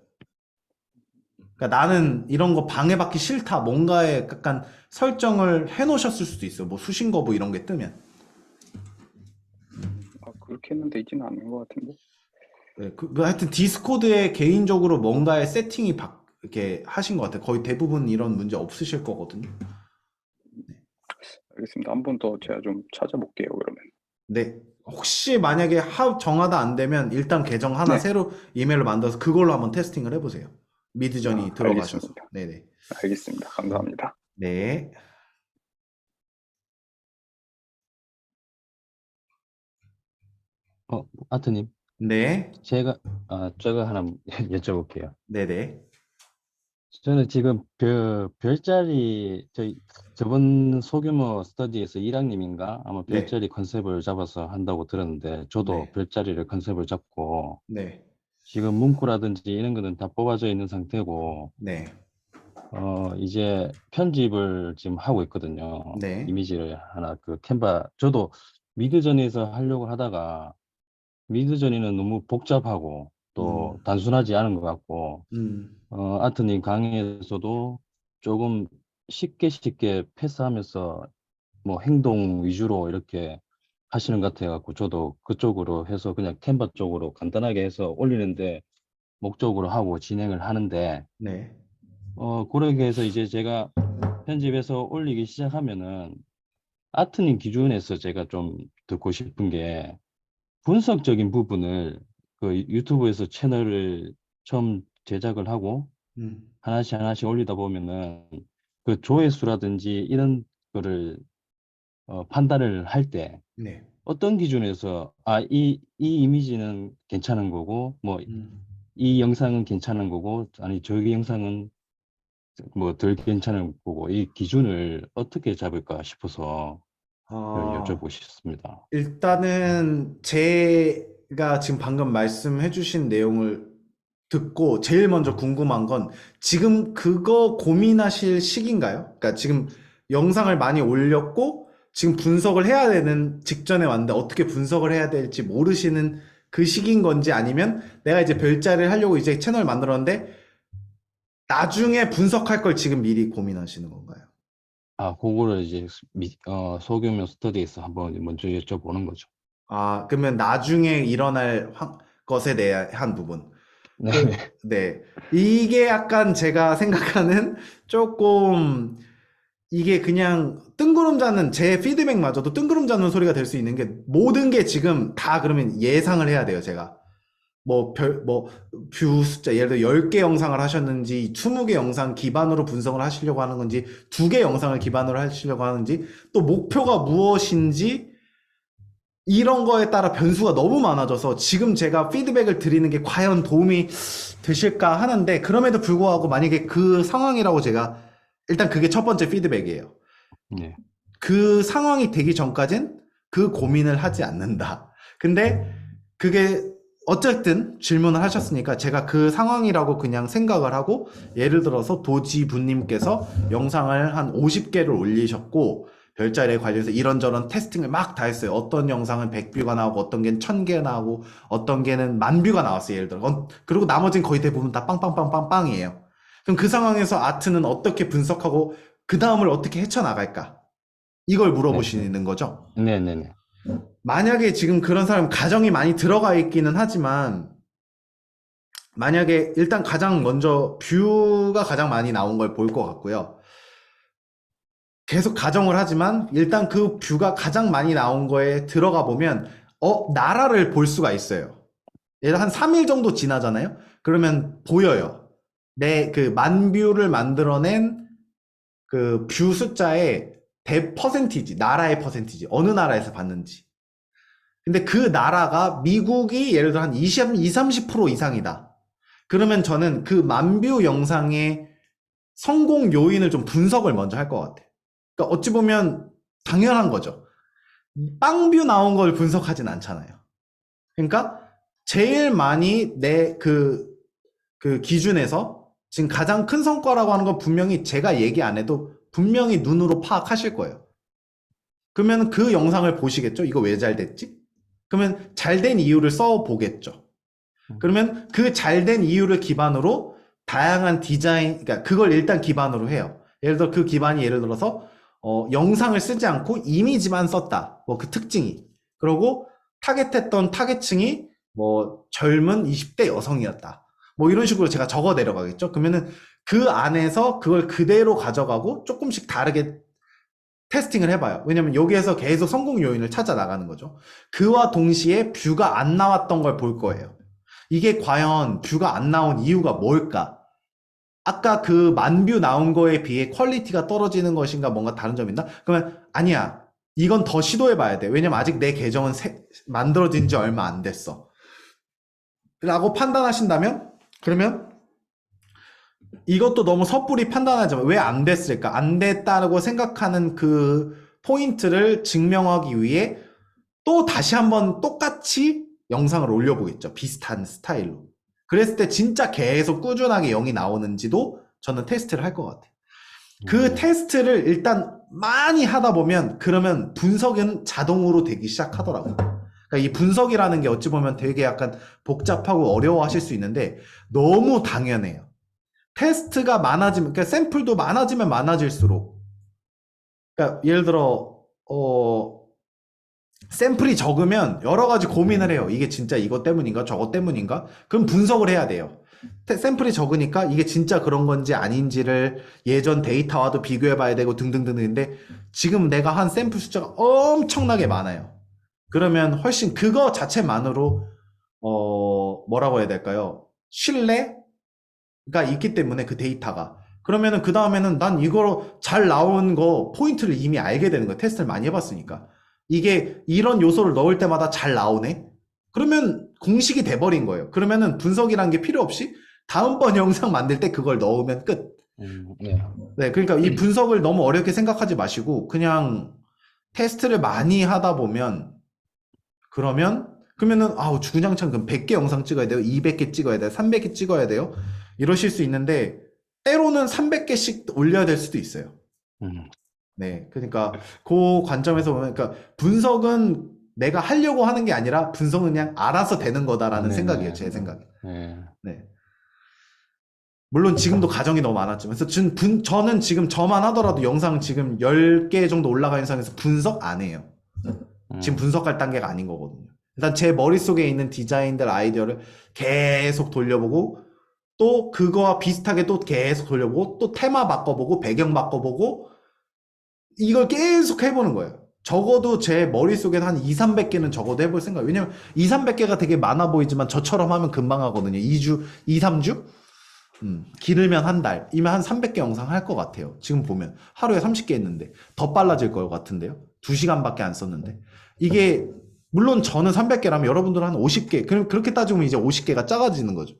A: 그러니까 나는 이런 거 방해받기 싫다. 뭔가에 약간 설정을 해놓으셨을 수도 있어요. 뭐 수신 거부 이런 게 뜨면.
D: 그렇게 했는데 있지는 않는 것 같은데.
A: 네, 하여튼 디스코드에 개인적으로 뭔가의 세팅이 이렇게 하신 것 같아요. 거의 대부분 이런 문제 없으실 거거든요.
D: 알겠습니다. 한 번 더 제가 좀 찾아볼게요, 그러면.
A: 네. 혹시 만약에 정하다 안 되면 일단 계정 하나
D: 네.
A: 새로 이메일로 만들어서 그걸로 한번 테스팅을 해보세요. 미드전이 들어가셔서.
D: 알겠습니다.
A: 네네.
D: 알겠습니다. 감사합니다.
A: 네.
E: 아트님,
A: 네.
E: 제가 하나 여쭤볼게요.
A: 네네.
E: 저는 지금 별자리 저번 소규모 스터디에서 이랑님인가 아마
A: 네.
E: 별자리 컨셉을 잡아서 한다고 들었는데 저도
A: 네.
E: 별자리를 컨셉을 잡고
A: 네.
E: 지금 문구라든지 이런 거는 다 뽑아져 있는 상태고
A: 네.
E: 이제 편집을 지금 하고 있거든요.
A: 네.
E: 이미지를 하나 캔바 저도 미드저니에서 하려고 하다가 미드저니는 너무 복잡하고 또 단순하지 않은 것 같고 아트님 강의에서도 조금 쉽게 패스하면서 뭐 행동 위주로 이렇게 하시는 것 같아갖고 저도 그쪽으로 해서 그냥 캔바 쪽으로 간단하게 해서 올리는데 목적으로 하고 진행을 하는데
A: 네.
E: 그렇게 해서 이제 제가 편집해서 올리기 시작하면은 아트님 기준에서 제가 좀 듣고 싶은 게 분석적인 부분을 유튜브에서 채널을 처음 제작을 하고 하나씩 올리다 보면은 그 조회수라든지 이런 거를 판단을 할 때
A: 네.
E: 어떤 기준에서 이 이미지는 괜찮은 거고 뭐 이 영상은 괜찮은 거고 아니 저기 영상은 뭐 덜 괜찮은 거고 이 기준을 어떻게 잡을까 싶어서 여쭤보고 싶습니다.
A: 일단은 제가 지금 방금 말씀해 주신 내용을 듣고 제일 먼저 궁금한 건 지금 그거 고민하실 시기인가요? 그러니까 지금 영상을 많이 올렸고 지금 분석을 해야 되는 직전에 왔는데 어떻게 분석을 해야 될지 모르시는 그 시기인 건지 아니면 내가 이제 별자리를 하려고 이제 채널을 만들었는데 나중에 분석할 걸 지금 미리 고민하시는 건가요?
E: 그거를 이제 소규모 스터디에서 한번 먼저 여쭤보는 거죠.
A: 그러면 나중에 일어날 것에 대한 부분.
E: 네.
A: 네. 이게 약간 제가 생각하는 조금 이게 그냥 뜬구름 잡는 제 피드백마저도 뜬구름 잡는 소리가 될 수 있는 게 모든 게 지금 다 그러면 예상을 해야 돼요, 제가. 뷰 숫자, 예를 들어 10개 영상을 하셨는지, 20개 영상 기반으로 분석을 하시려고 하는 건지, 2개 영상을 기반으로 하시려고 하는지, 또 목표가 무엇인지, 이런 거에 따라 변수가 너무 많아져서 지금 제가 피드백을 드리는 게 과연 도움이 되실까 하는데, 그럼에도 불구하고 만약에 그 상황이라고 제가, 일단 그게 첫 번째 피드백이에요.
E: 네.
A: 그 상황이 되기 전까진 그 고민을 하지 않는다. 근데 그게 어쨌든 질문을 하셨으니까 제가 그 상황이라고 그냥 생각을 하고 예를 들어서 도지부님께서 영상을 한 50개를 올리셨고 별자리에 관련해서 이런저런 테스팅을 막 다 했어요. 어떤 영상은 100뷰가 나오고 어떤 개는 1000개 나오고 어떤 개는 10,000뷰가 나왔어요. 예를 들어. 그리고 나머지는 거의 대부분 다 빵빵빵빵빵이에요. 그럼 그 상황에서 아트는 어떻게 분석하고 그 다음을 어떻게 헤쳐나갈까? 이걸 물어보시는 거죠?
E: 네네네.
A: 만약에 지금 그런 사람 가정이 많이 들어가 있기는 하지만 만약에 일단 가장 먼저 뷰가 가장 많이 나온 걸 볼 것 같고요. 계속 가정을 하지만 일단 그 뷰가 가장 많이 나온 거에 들어가 보면 나라를 볼 수가 있어요. 예를 한 3일 정도 지나잖아요. 그러면 보여요. 내 그 만뷰를 만들어낸 그 뷰 숫자의 퍼센티지, 나라의 퍼센티지, 어느 나라에서 봤는지. 근데 그 나라가 미국이 예를 들어 한 20, 30% 이상이다. 그러면 저는 그 만뷰 영상의 성공 요인을 좀 분석을 먼저 할 것 같아요. 그러니까 어찌 보면 당연한 거죠. 빵뷰 나온 걸 분석하진 않잖아요. 그러니까 제일 많이 내 그 기준에서 지금 가장 큰 성과라고 하는 건 분명히 제가 얘기 안 해도 분명히 눈으로 파악하실 거예요. 그러면 그 영상을 보시겠죠? 이거 왜 잘 됐지? 그러면 잘 된 이유를 써 보겠죠. 그러면 그 잘 된 이유를 기반으로 다양한 디자인, 그러니까 그걸 일단 기반으로 해요. 예를 들어 그 기반이 예를 들어서 영상을 쓰지 않고 이미지만 썼다. 뭐 그 특징이. 그리고 타겟했던 타겟층이 뭐 젊은 20대 여성이었다. 뭐 이런 식으로 제가 적어 내려가겠죠. 그러면은 그 안에서 그걸 그대로 가져가고 조금씩 다르게 테스팅을 해봐요. 왜냐면 여기에서 계속 성공 요인을 찾아 나가는 거죠. 그와 동시에 뷰가 안 나왔던 걸 볼 거예요. 이게 과연 뷰가 안 나온 이유가 뭘까? 아까 그 만뷰 나온 거에 비해 퀄리티가 떨어지는 것인가 뭔가 다른 점이 있나? 그러면 아니야. 이건 더 시도해봐야 돼. 왜냐면 아직 내 계정은 만들어진 지 얼마 안 됐어. 라고 판단하신다면 그러면 이것도 너무 섣불리 판단하지만 왜 안 됐을까? 안 됐다고 생각하는 그 포인트를 증명하기 위해 또 다시 한번 똑같이 영상을 올려보겠죠. 비슷한 스타일로. 그랬을 때 진짜 계속 꾸준하게 0이 나오는지도 저는 테스트를 할 것 같아요. 그 테스트를 일단 많이 하다 보면 그러면 분석은 자동으로 되기 시작하더라고요. 그러니까 이 분석이라는 게 어찌 보면 되게 약간 복잡하고 어려워하실 수 있는데 너무 당연해요. 테스트가 많아지면, 그러니까 샘플도 많아지면 많아질수록, 그러니까 예를 들어 샘플이 적으면 여러 가지 고민을 해요. 이게 진짜 이것 때문인가 저것 때문인가? 그럼 분석을 해야 돼요. 샘플이 적으니까 이게 진짜 그런 건지 아닌지를 예전 데이터와도 비교해 봐야 되고 등등등등인데 지금 내가 한 샘플 숫자가 엄청나게 많아요. 그러면 훨씬 그거 자체만으로 뭐라고 해야 될까요? 신뢰가 있기 때문에 그 데이터가. 그러면은 그 다음에는 난 이거로 잘 나온 거 포인트를 이미 알게 되는 거예요. 테스트를 많이 해봤으니까. 이게 이런 요소를 넣을 때마다 잘 나오네? 그러면 공식이 돼버린 거예요. 그러면은 분석이란 게 필요 없이 다음번 영상 만들 때 그걸 넣으면 끝.
E: 네.
A: 네, 그러니까 이 분석을 너무 어렵게 생각하지 마시고 그냥 테스트를 많이 하다 보면 그러면은 아우 주구장창 그럼 100개 영상 찍어야 돼요? 200개 찍어야 돼요? 300개 찍어야 돼요? 이러실 수 있는데 때로는 300개씩 올려야 될 수도 있어요. 네, 그러니까 그 관점에서 보면 그러니까 분석은 내가 하려고 하는 게 아니라 분석은 그냥 알아서 되는 거다라는
E: 네,
A: 생각이에요,
E: 네.
A: 제 생각에.
E: 네.
A: 네. 물론 지금도 가정이 너무 많았지만 그래서 저는 지금 저만 하더라도 영상 지금 10개 정도 올라가 있는 상황에서 분석 안 해요. 지금 분석할 단계가 아닌 거거든요. 일단 제 머릿속에 있는 디자인들 아이디어를 계속 돌려보고 또 그거와 비슷하게 또 계속 돌려보고 또 테마 바꿔보고 배경 바꿔보고 이걸 계속 해보는 거예요. 적어도 제 머릿속에 한 2, 300개는 적어도 해볼 생각이에요. 왜냐면 2, 300개가 되게 많아 보이지만 저처럼 하면 금방 하거든요. 2주, 2, 3주? 길으면 한 달, 이면 한 300개 영상 할 것 같아요. 지금 보면 하루에 30개 했는데 더 빨라질 것 같은데요. 2시간밖에 안 썼는데 이게 물론 저는 300개라면 여러분들은 한 50개 그렇게 따지면 이제 50개가 작아지는 거죠.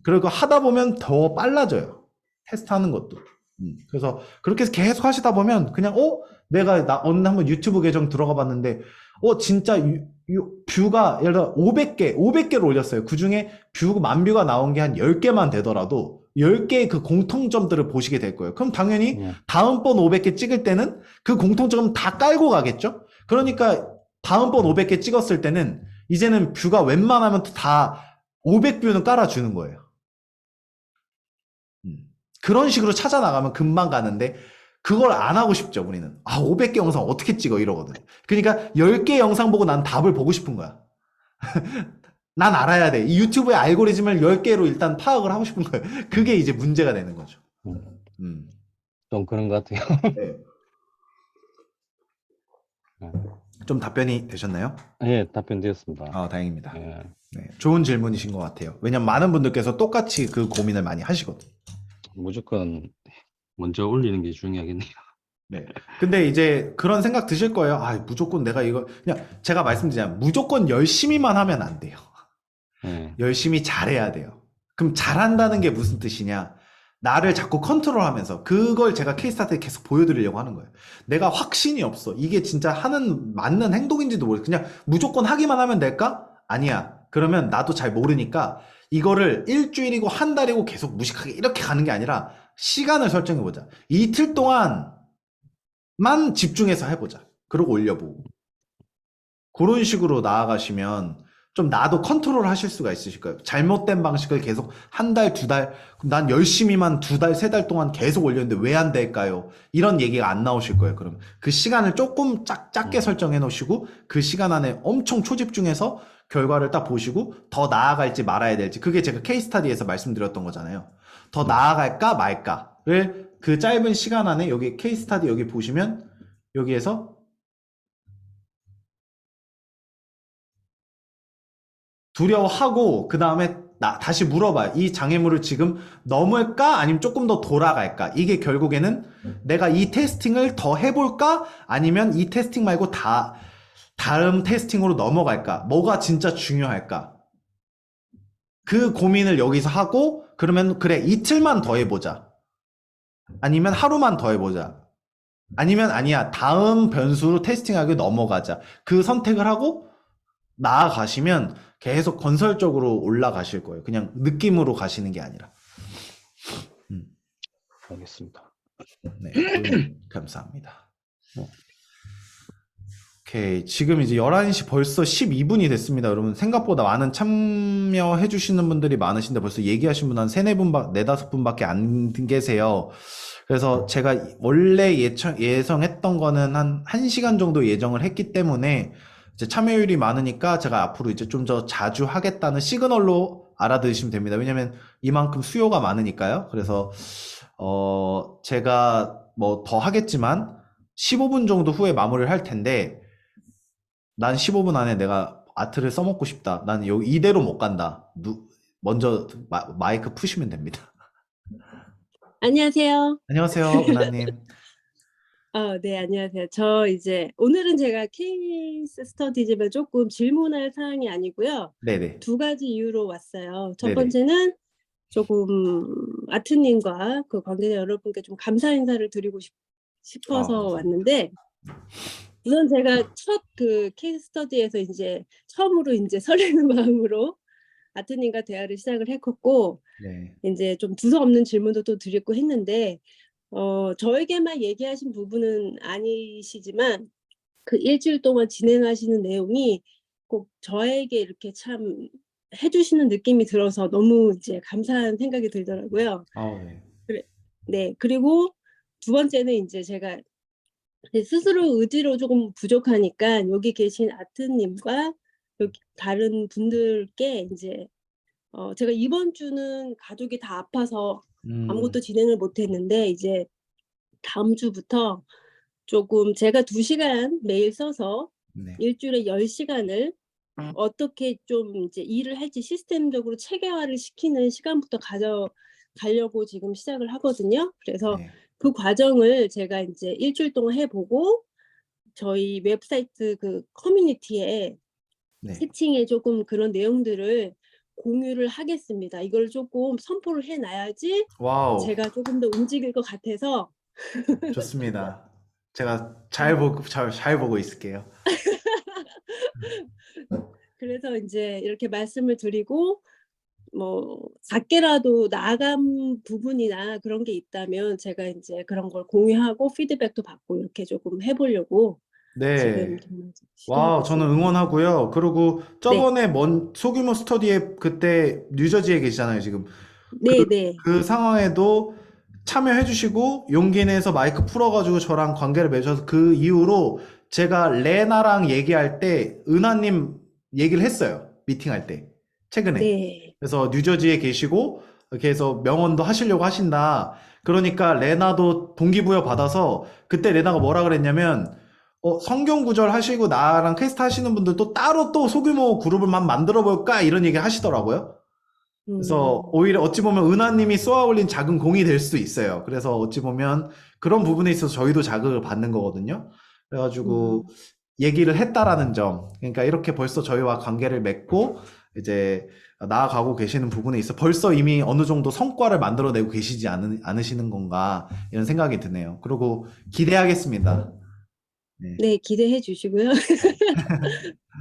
A: 그리고 하다 보면 더 빨라져요. 테스트하는 것도. 그래서 그렇게 해서 계속 하시다 보면 그냥 내가 어느 한번 유튜브 계정 들어가 봤는데 진짜 뷰가 예를 들어 500개를 올렸어요. 그 중에 뷰 만 뷰가 나온 게 한 10개만 되더라도 10개의 그 공통점들을 보시게 될 거예요. 그럼 당연히 다음번 500개 찍을 때는 그 공통점 다 깔고 가겠죠? 그러니까 다음번 500개 찍었을 때는 이제는 뷰가 웬만하면 다 500뷰는 깔아주는 거예요. 그런 식으로 찾아 나가면 금방 가는데 그걸 안 하고 싶죠, 우리는. 500개 영상 어떻게 찍어? 이러거든. 그러니까 10개 영상 보고 난 답을 보고 싶은 거야. 난 알아야 돼. 이 유튜브의 알고리즘을 10개로 일단 파악을 하고 싶은 거예요. 그게 이제 문제가 되는 거죠.
E: 좀 그런 것 같아요.
A: 네. 좀 답변이 되셨나요?
E: 예, 답변되었습니다.
A: 다행입니다.
E: 예.
A: 네, 좋은 질문이신 것 같아요. 왜냐면 많은 분들께서 똑같이 그 고민을 많이 하시거든요.
E: 무조건 먼저 올리는 게 중요하겠네요.
A: 네. 근데 이제 그런 생각 드실 거예요. 무조건 내가 이거 그냥 제가 말씀드리자면 무조건 열심히만 하면 안 돼요.
E: 예.
A: 열심히 잘해야 돼요. 그럼 잘한다는 게 무슨 뜻이냐? 나를 자꾸 컨트롤하면서 그걸 제가 케이스타트에 계속 보여드리려고 하는 거예요. 내가 확신이 없어. 이게 진짜 하는 맞는 행동인지도 모르겠어. 그냥 무조건 하기만 하면 될까? 아니야. 그러면 나도 잘 모르니까 이거를 일주일이고 한 달이고 계속 무식하게 이렇게 가는 게 아니라 시간을 설정해보자. 이틀 동안만 집중해서 해보자. 그러고 올려보고. 그런 식으로 나아가시면 좀 나도 컨트롤 하실 수가 있으실 거예요. 잘못된 방식을 계속 한 달, 두 달, 그럼 난 열심히만 두 달, 세 달 동안 계속 올렸는데 왜 안 될까요? 이런 얘기가 안 나오실 거예요. 그럼 그 시간을 조금 작게 설정해 놓으시고 그 시간 안에 엄청 초집중해서 결과를 딱 보시고 더 나아갈지 말아야 될지 그게 제가 케이스 스터디에서 말씀드렸던 거잖아요. 더 나아갈까 말까를 그 짧은 시간 안에 여기 케이스 스터디 여기 보시면 여기에서 두려워하고 그 다음에 다시 물어봐요. 이 장애물을 지금 넘을까? 아니면 조금 더 돌아갈까? 이게 결국에는 내가 이 테스팅을 더 해볼까? 아니면 이 테스팅 말고 다음 테스팅으로 넘어갈까? 뭐가 진짜 중요할까? 그 고민을 여기서 하고 그러면 그래 이틀만 더 해보자. 아니면 하루만 더 해보자. 아니면 아니야 다음 변수로 테스팅하기 넘어가자. 그 선택을 하고 나아가시면 계속 건설적으로 올라가실 거예요. 그냥 느낌으로 가시는 게 아니라.
E: 알겠습니다.
A: 네, 감사합니다. 오케이. 지금 이제 11시 벌써 12분이 됐습니다. 여러분, 생각보다 많은 참여해 주시는 분들이 많으신데 벌써 얘기하신 분 한 3, 4분, 4, 5분밖에 안 계세요. 그래서 제가 원래 예상했던 거는 한 1시간 정도 예정을 했기 때문에 이제 참여율이 많으니까 제가 앞으로 이제 좀 더 자주 하겠다는 시그널로 알아들으시면 됩니다. 왜냐면 이만큼 수요가 많으니까요. 그래서 제가 뭐 더 하겠지만 15분 정도 후에 마무리를 할 텐데 난 15분 안에 내가 아트를 써먹고 싶다. 난 여기 이대로 못 간다. 먼저 마이크 푸시면 됩니다.
F: 안녕하세요.
A: 안녕하세요, 은하님.
F: 네, 안녕하세요. 저 이제 오늘은 제가 케이스 스터디지만 조금 질문할 사항이 아니고요.
A: 네네.
F: 2가지 이유로 왔어요. 첫
A: 네네.
F: 번째는 조금 아트님과 그 관계자 여러분께 좀 감사 인사를 드리고 싶어서 왔는데, 우선 제가 첫 그 케이스 스터디에서 이제 처음으로 이제 설레는 마음으로 아트님과 대화를 시작을 했고,
A: 네.
F: 이제 좀 두서없는 질문도 또 드리고 했는데, 저에게만 얘기하신 부분은 아니시지만 그 일주일 동안 진행하시는 내용이 꼭 저에게 이렇게 참 해주시는 느낌이 들어서 너무 이제 감사한 생각이 들더라고요.
A: 네.
F: 네, 그리고 두 번째는 이제 제가 스스로 의지로 조금 부족하니까 여기 계신 아트님과 여기 다른 분들께 이제 제가 이번 주는 가족이 다 아파서 아무것도 진행을 못했는데 이제 다음 주부터 조금 제가 2시간 매일 써서
A: 네.
F: 일주일에 10시간을 어떻게 좀 이제 일을 할지 시스템적으로 체계화를 시키는 시간부터 가져가려고 지금 시작을 하거든요. 그래서
A: 네.
F: 그 과정을 제가 이제 일주일 동안 해보고 저희 웹사이트 그 커뮤니티에
A: 네.
F: 채팅에 조금 그런 내용들을 공유를 하겠습니다. 이걸 조금 선포를 해놔야지
A: 와우.
F: 제가 조금 더 움직일 것 같아서
A: 좋습니다. 제가 잘 보고 있을게요.
F: 그래서 이제 이렇게 말씀을 드리고 뭐 작게라도 나아간 부분이나 그런 게 있다면 제가 이제 그런 걸 공유하고 피드백도 받고 이렇게 조금 해보려고
A: 네.
F: 지금 정말
A: 와우,
F: 시도하고
A: 저는
F: 있습니다.
A: 응원하고요. 그리고 저번에 소규모 스터디에 그때 뉴저지에 계시잖아요, 지금.
F: 네네.
A: 그 상황에도 참여해 주시고 용기 내서 마이크 풀어가지고 저랑 관계를 맺어서 그 이후로 제가 레나랑 얘기할 때 은하님 얘기를 했어요. 미팅할 때. 최근에.
F: 네.
A: 그래서 뉴저지에 계시고 이렇게 해서 명언도 하시려고 하신다. 그러니까 레나도 동기부여 받아서 그때 레나가 뭐라 그랬냐면 성경 구절 하시고 나랑 퀘스트 하시는 분들도 따로 또 소규모 그룹을만 만들어 볼까 이런 얘기 하시더라고요. 그래서 오히려 어찌 보면 은하님이 쏘아 올린 작은 공이 될 수도 있어요. 그래서 어찌 보면 그런 부분에 있어서 저희도 자극을 받는 거거든요. 그래가지고 얘기를 했다라는 점. 그러니까 이렇게 벌써 저희와 관계를 맺고 이제 나아가고 계시는 부분에 있어 벌써 이미 어느 정도 성과를 만들어내고 계시지 않으시는 건가 이런 생각이 드네요. 그리고 기대하겠습니다. 네.
F: 네, 기대해 주시고요.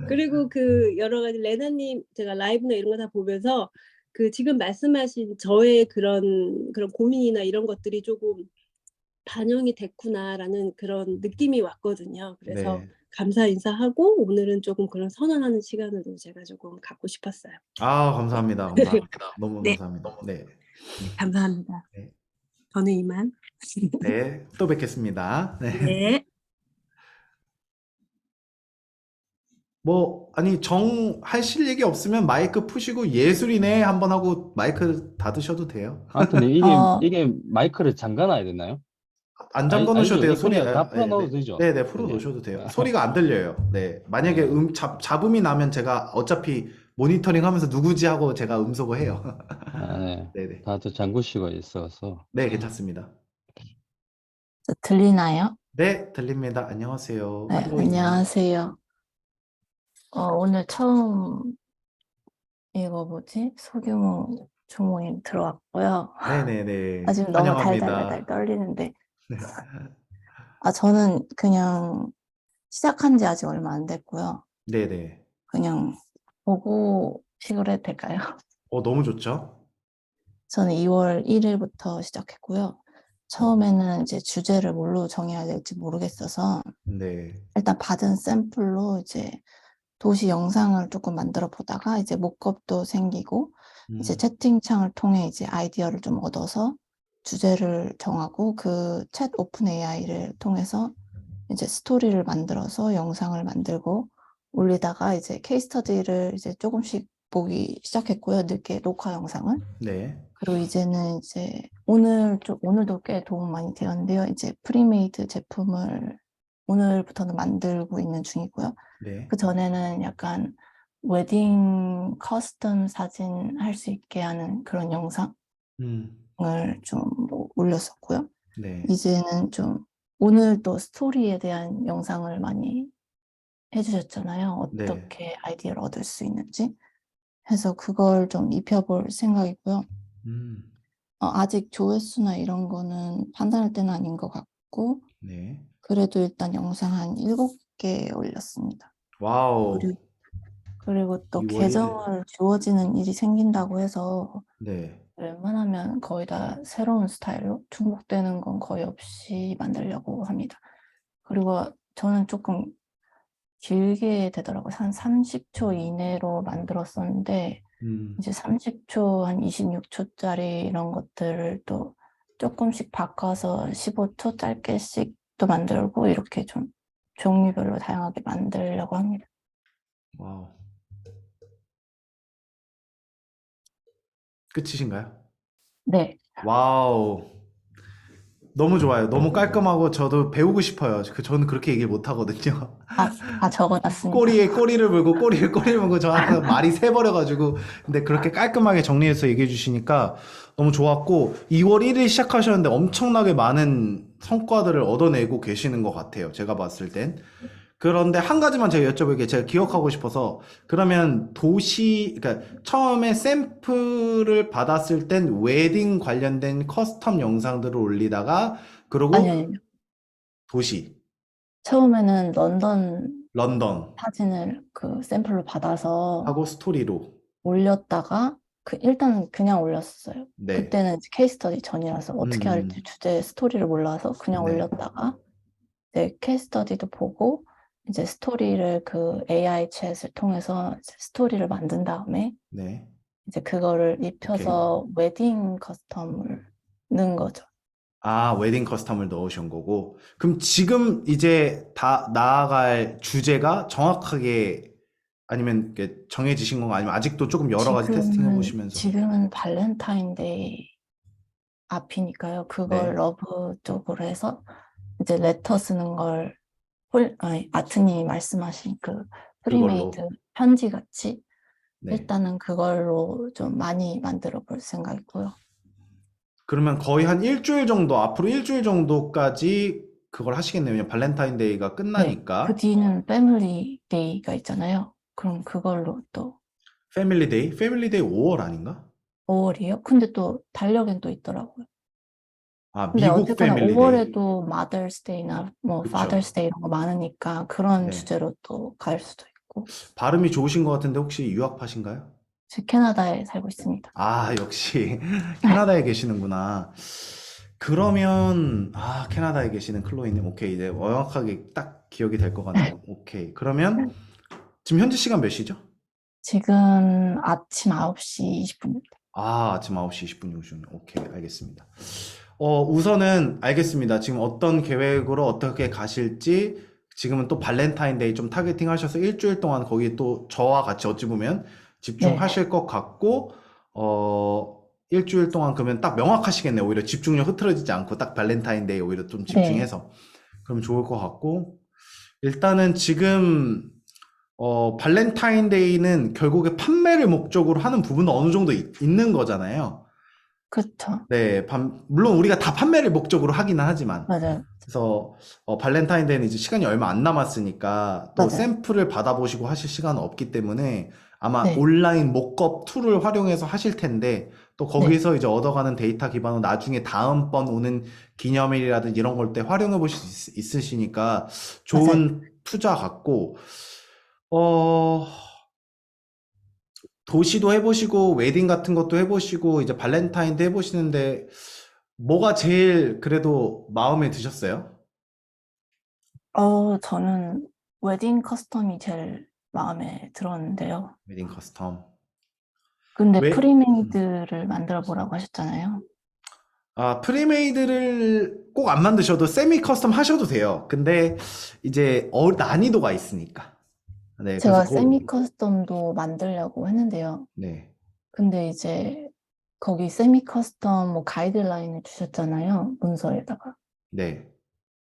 F: 그리고 그 여러 가지 레나님 제가 라이브나 이런 거 다 보면서 그 지금 말씀하신 저의 그런 고민이나 이런 것들이 조금 반영이 됐구나라는 그런 느낌이 왔거든요. 그래서
A: 네.
F: 감사 인사하고 오늘은 조금 그런 선언하는 시간으로 제가 조금 갖고 싶었어요.
A: 아, 감사합니다. 감사합니다. 너무
F: 네,
A: 감사합니다. 네.
F: 감사합니다.
A: 네.
F: 저는 이만.
A: 네. 또 뵙겠습니다. 네.
F: 네.
A: 뭐, 아니, 하실 얘기 없으면 마이크 푸시고 예술이네 한번 하고 마이크 닫으셔도 돼요.
E: 아트님,
G: 어,
E: 이게 마이크를 잠가놔야 되나요?
A: 안 잠궈 놓으셔도 돼요. 소리,
E: 그냥 다 풀어 넣어도 되죠?
A: 네, 풀어
E: 그냥.
A: 놓으셔도 돼요. 소리가 안 들려요. 네. 만약에 잡음이 나면 제가 어차피 모니터링 하면서 누구지 하고 제가 음소거 해요.
E: 네.
A: 네네.
E: 다들 잠그시고 있어서.
A: 네, 괜찮습니다.
G: 들리나요?
A: 네, 들립니다. 안녕하세요.
G: 네, 안녕하세요. 오늘 처음 이거 뭐지? 소규모 주모임 들어왔고요.
A: 네네네.
G: 지금 너무
A: 환영합니다.
G: 달달달달 떨리는데.
A: 네.
G: 저는 그냥 시작한 지 아직 얼마 안 됐고요.
A: 네네.
G: 그냥 보고 식으로 해도 될까요?
A: 너무 좋죠?
G: 저는 2월 1일부터 시작했고요. 처음에는 이제 주제를 뭘로 정해야 될지 모르겠어서
A: 네.
G: 일단 받은 샘플로 이제 도시 영상을 조금 만들어 보다가 이제 목겁도 생기고 이제 채팅창을 통해 이제 아이디어를 좀 얻어서 주제를 정하고 그 챗 오픈 AI를 통해서 이제 스토리를 만들어서 영상을 만들고 올리다가 이제 케이스 스터디를 이제 조금씩 보기 시작했고요. 늦게 녹화 영상을.
A: 네.
G: 그리고 이제는 이제 오늘도 꽤 도움 많이 되었는데요. 이제 프리메이드 제품을 오늘부터는 만들고 있는 중이고요.
A: 네.
G: 그 전에는 약간 웨딩 커스텀 사진 할 수 있게 하는 그런 영상을 좀 올렸었고요.
A: 네.
G: 이제는 좀 오늘 또 스토리에 대한 영상을 많이 해주셨잖아요.
A: 네.
G: 어떻게 아이디어를 얻을 수 있는지 해서 그걸 좀 입혀볼 생각이고요. 아직 조회수나 이런 거는 판단할 때는 아닌 것 같고
A: 네.
G: 그래도 일단 영상 한 7개 올렸습니다.
A: 와우.
G: 그리고 또
A: 2월 1일.
G: 계정을 지워지는 일이 생긴다고 해서
A: 네.
G: 웬만하면 거의 다 새로운 스타일로 중복되는 건 거의 없이 만들려고 합니다. 그리고 저는 조금 길게 되더라고요. 한 30초 이내로 만들었었는데 이제 30초, 한 26초짜리 이런 것들을 또 조금씩 바꿔서 15초 짧게씩 또 만들고 이렇게 좀 종류별로 다양하게 만들려고 합니다.
A: 와우. 끝이신가요?
G: 네.
A: 와우. 너무 좋아요. 너무 깔끔하고 저도 배우고 싶어요. 저는 그렇게 얘기를 못 하거든요.
G: 적어놨습니다.
A: 꼬리에 꼬리를 물고 꼬리에 꼬리를 물고 저 항상 말이 새버려가지고 근데 그렇게 깔끔하게 정리해서 얘기해 주시니까 너무 좋았고 2월 1일 시작하셨는데 엄청나게 많은 성과들을 얻어내고 계시는 것 같아요. 제가 봤을 땐. 그런데 한 가지만 제가 여쭤볼게요. 제가 기억하고 싶어서 그러면 그러니까 처음에 샘플을 받았을 땐 웨딩 관련된 커스텀 영상들을 올리다가 그리고
G: 아니요.
A: 도시
G: 처음에는 런던 사진을 그 샘플로 받아서
A: 하고 스토리로
G: 올렸다가 일단은 그냥 올렸어요.
A: 네.
G: 그때는 이제 케이스 스터디 전이라서 어떻게 할지 주제 스토리를 몰라서 그냥
A: 네.
G: 올렸다가 이제 케이스 스터디도 보고 이제 스토리를 그 AI 챗을 통해서 이제 스토리를 만든 다음에
A: 네.
G: 이제 그거를 입혀서 웨딩 커스텀을 넣은 거죠.
A: 웨딩 커스텀을 넣으신 거고. 그럼 지금 이제 다 나아갈 주제가 정확하게 아니면 이렇게 정해지신 건가? 아니면 아직도 조금 여러 가지 테스팅해 보시면서.
G: 지금은 발렌타인데이 앞이니까요. 그걸
A: 네.
G: 러브 쪽으로 해서 이제 레터 쓰는 걸 아트님이 말씀하신 그 프리메이드 편지 같이
A: 네.
G: 일단은 그걸로 좀 많이 만들어 볼 생각이고요.
A: 그러면 거의 한 일주일 정도, 앞으로 일주일 정도까지 그걸 하시겠네요. 왜냐면 발렌타인데이가 끝나니까.
G: 그 뒤는 패밀리 데이가 있잖아요. 그럼 그걸로 또
A: 패밀리데이? 패밀리데이 5월 아닌가?
G: 5월이요? 근데 또 달력엔 또 있더라고요.
A: 아,
G: 근데
A: 미국
G: 어쨌거나
A: 패밀리데이.
G: 5월에도 마더스데이나 뭐
A: 그쵸.
G: 파더스데이 이런 거 많으니까 그런
A: 네.
G: 주제로 또 갈 수도 있고.
A: 발음이 좋으신 것 같은데 혹시 유학파신가요?
G: 저 캐나다에 살고 있습니다.
A: 아, 역시 캐나다에 계시는구나. 그러면 캐나다에 계시는 클로이님, 오케이, 이제 명확하게 딱 기억이 될 것 같네요. 오케이. 그러면 지금 현지 시간 몇 시죠?
G: 지금 아침 9시 20분입니다.
A: 아침 9시 20분이시군요. 오케이, 알겠습니다. 우선은 알겠습니다. 지금 어떤 계획으로 어떻게 가실지, 지금은 또 발렌타인데이 좀 타겟팅 하셔서 일주일 동안 거기에 또 저와 같이 어찌 보면 집중하실 것 같고, 일주일 동안 그러면 딱 명확하시겠네요. 오히려 집중력 흐트러지지 않고 딱 발렌타인데이 오히려 좀 집중해서. 그럼 좋을 것 같고, 일단은 지금 발렌타인데이는 결국에 판매를 목적으로 하는 부분은 어느 정도 있는 거잖아요.
G: 그렇죠.
A: 네, 물론 우리가 다 판매를 목적으로 하기는 하지만.
G: 맞아요.
A: 그래서 발렌타인데이는 이제 시간이 얼마 안 남았으니까 또
G: 맞아요.
A: 샘플을 받아보시고 하실 시간은 없기 때문에 아마
G: 네.
A: 온라인 모컵 툴을 활용해서 하실 텐데 또 거기서 이제 얻어가는 데이터 기반으로 나중에 다음번 오는 기념일이라든지 이런 걸 때 활용해 보실 수 있으시니까 좋은 투자 같고, 도시도 해보시고 웨딩 같은 것도 해보시고 이제 발렌타인도 해보시는데 뭐가 제일 그래도 마음에 드셨어요?
G: 저는 웨딩 커스텀이 제일 마음에 들었는데요.
A: 웨딩 커스텀.
G: 근데
A: 왜?
G: 프리메이드를 만들어 보라고 하셨잖아요.
A: 프리메이드를 꼭 안 만드셔도 세미 커스텀 하셔도 돼요. 근데 이제 난이도가 있으니까. 네,
G: 제가
A: 그래서
G: 세미 커스텀도 만들려고 했는데요.
A: 네,
G: 근데 이제 거기 세미 커스텀 뭐 가이드라인을 주셨잖아요. 문서에다가.
A: 네,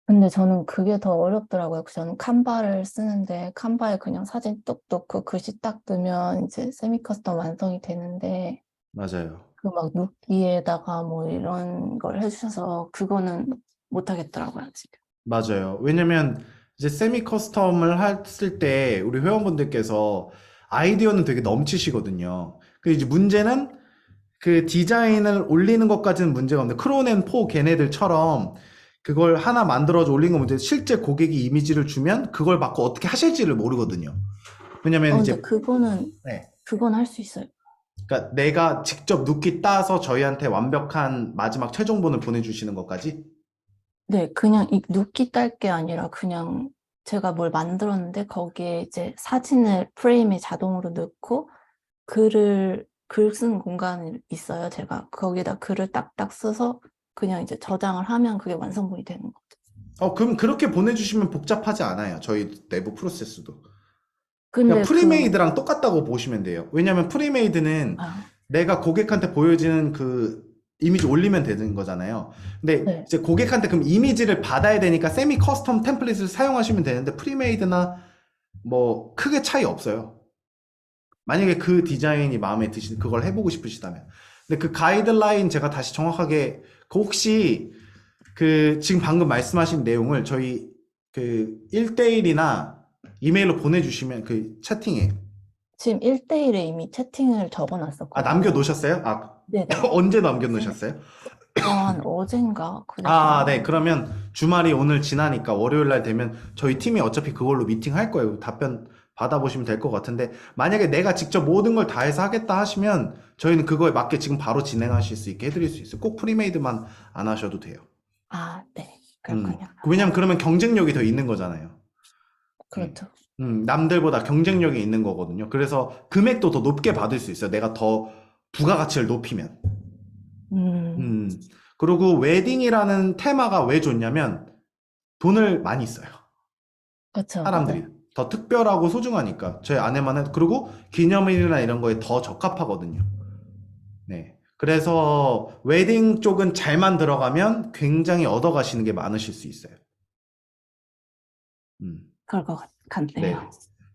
G: 근데 저는 그게 더 어렵더라고요. 저는 칸바를 쓰는데 칸바에 그냥 사진 뚝 넣고 글씨 딱 뜨면 이제 세미 커스텀 완성이 되는데
A: 맞아요.
G: 그 막 눕기에다가 뭐 이런 걸 해주셔서 그거는 못 하겠더라고요, 지금.
A: 맞아요. 왜냐면 이제 세미 커스텀을 했을 때 우리 회원분들께서 아이디어는 되게 넘치시거든요. 그 이제 문제는 그 디자인을 올리는 것까지는 문제가 없는데 크론앤포 걔네들처럼 그걸 하나 만들어서 올린 건 문제. 실제 고객이 이미지를 주면 그걸 받고 어떻게 하실지를 모르거든요. 왜냐면
G: 근데
A: 이제 네.
G: 그건 할 수 있어요.
A: 그러니까 내가 직접 눕기 따서 저희한테 완벽한 마지막 최종본을 보내주시는 것까지.
G: 네, 그냥 이 눕기 딸 게 아니라 그냥 제가 뭘 만들었는데 거기에 이제 사진을 프레임에 자동으로 넣고 글 쓴 공간이 있어요. 제가 거기에다 글을 딱딱 써서 그냥 이제 저장을 하면 그게 완성본이 되는 거죠.
A: 그럼 그렇게 보내주시면 복잡하지 않아요. 저희 내부 프로세스도.
G: 근데
A: 그냥 프리메이드랑 똑같다고 보시면 돼요. 왜냐면 프리메이드는 내가 고객한테 보여지는 그 이미지 올리면 되는 거잖아요. 근데
G: 네.
A: 이제 고객한테 그럼 이미지를 받아야 되니까 세미 커스텀 템플릿을 사용하시면 되는데 프리메이드나 뭐 크게 차이 없어요. 만약에 그 디자인이 마음에 드신 그걸 해보고 싶으시다면. 근데 그 가이드라인 제가 다시 정확하게 혹시 그 지금 방금 말씀하신 내용을 저희 그 1대1이나 이메일로 보내주시면 그 채팅에
G: 지금 1대1에 이미 채팅을 적어놨었거든요.
A: 남겨놓으셨어요?
G: 네네.
A: 언제 남겨놓으셨어요?
G: 한 어젠가.
A: 네. 그러면 주말이 오늘 지나니까 월요일 날 되면 저희 팀이 어차피 그걸로 미팅 할 거예요. 답변 받아보시면 될 것 같은데 만약에 내가 직접 모든 걸 다 해서 하겠다 하시면 저희는 그거에 맞게 지금 바로 진행하실 수 있게 해드릴 수 있어요. 꼭 프리메이드만 안 하셔도 돼요.
G: 네. 그렇군요.
A: 왜냐면 그러면 경쟁력이 더 있는 거잖아요.
G: 그렇죠.
A: 남들보다 경쟁력이 있는 거거든요. 그래서 금액도 더 높게 받을 수 있어요. 내가 더 부가가치를 높이면. 그리고 웨딩이라는 테마가 왜 좋냐면 돈을 많이 써요.
G: 그렇죠.
A: 사람들이.
G: 맞아요.
A: 더 특별하고 소중하니까. 저희 아내만은 그리고 기념일이나 이런 거에 더 적합하거든요. 네. 그래서 웨딩 쪽은 잘만 들어가면 굉장히 얻어가시는 게 많으실 수 있어요.
G: 그럴 것 같네요.
A: 네.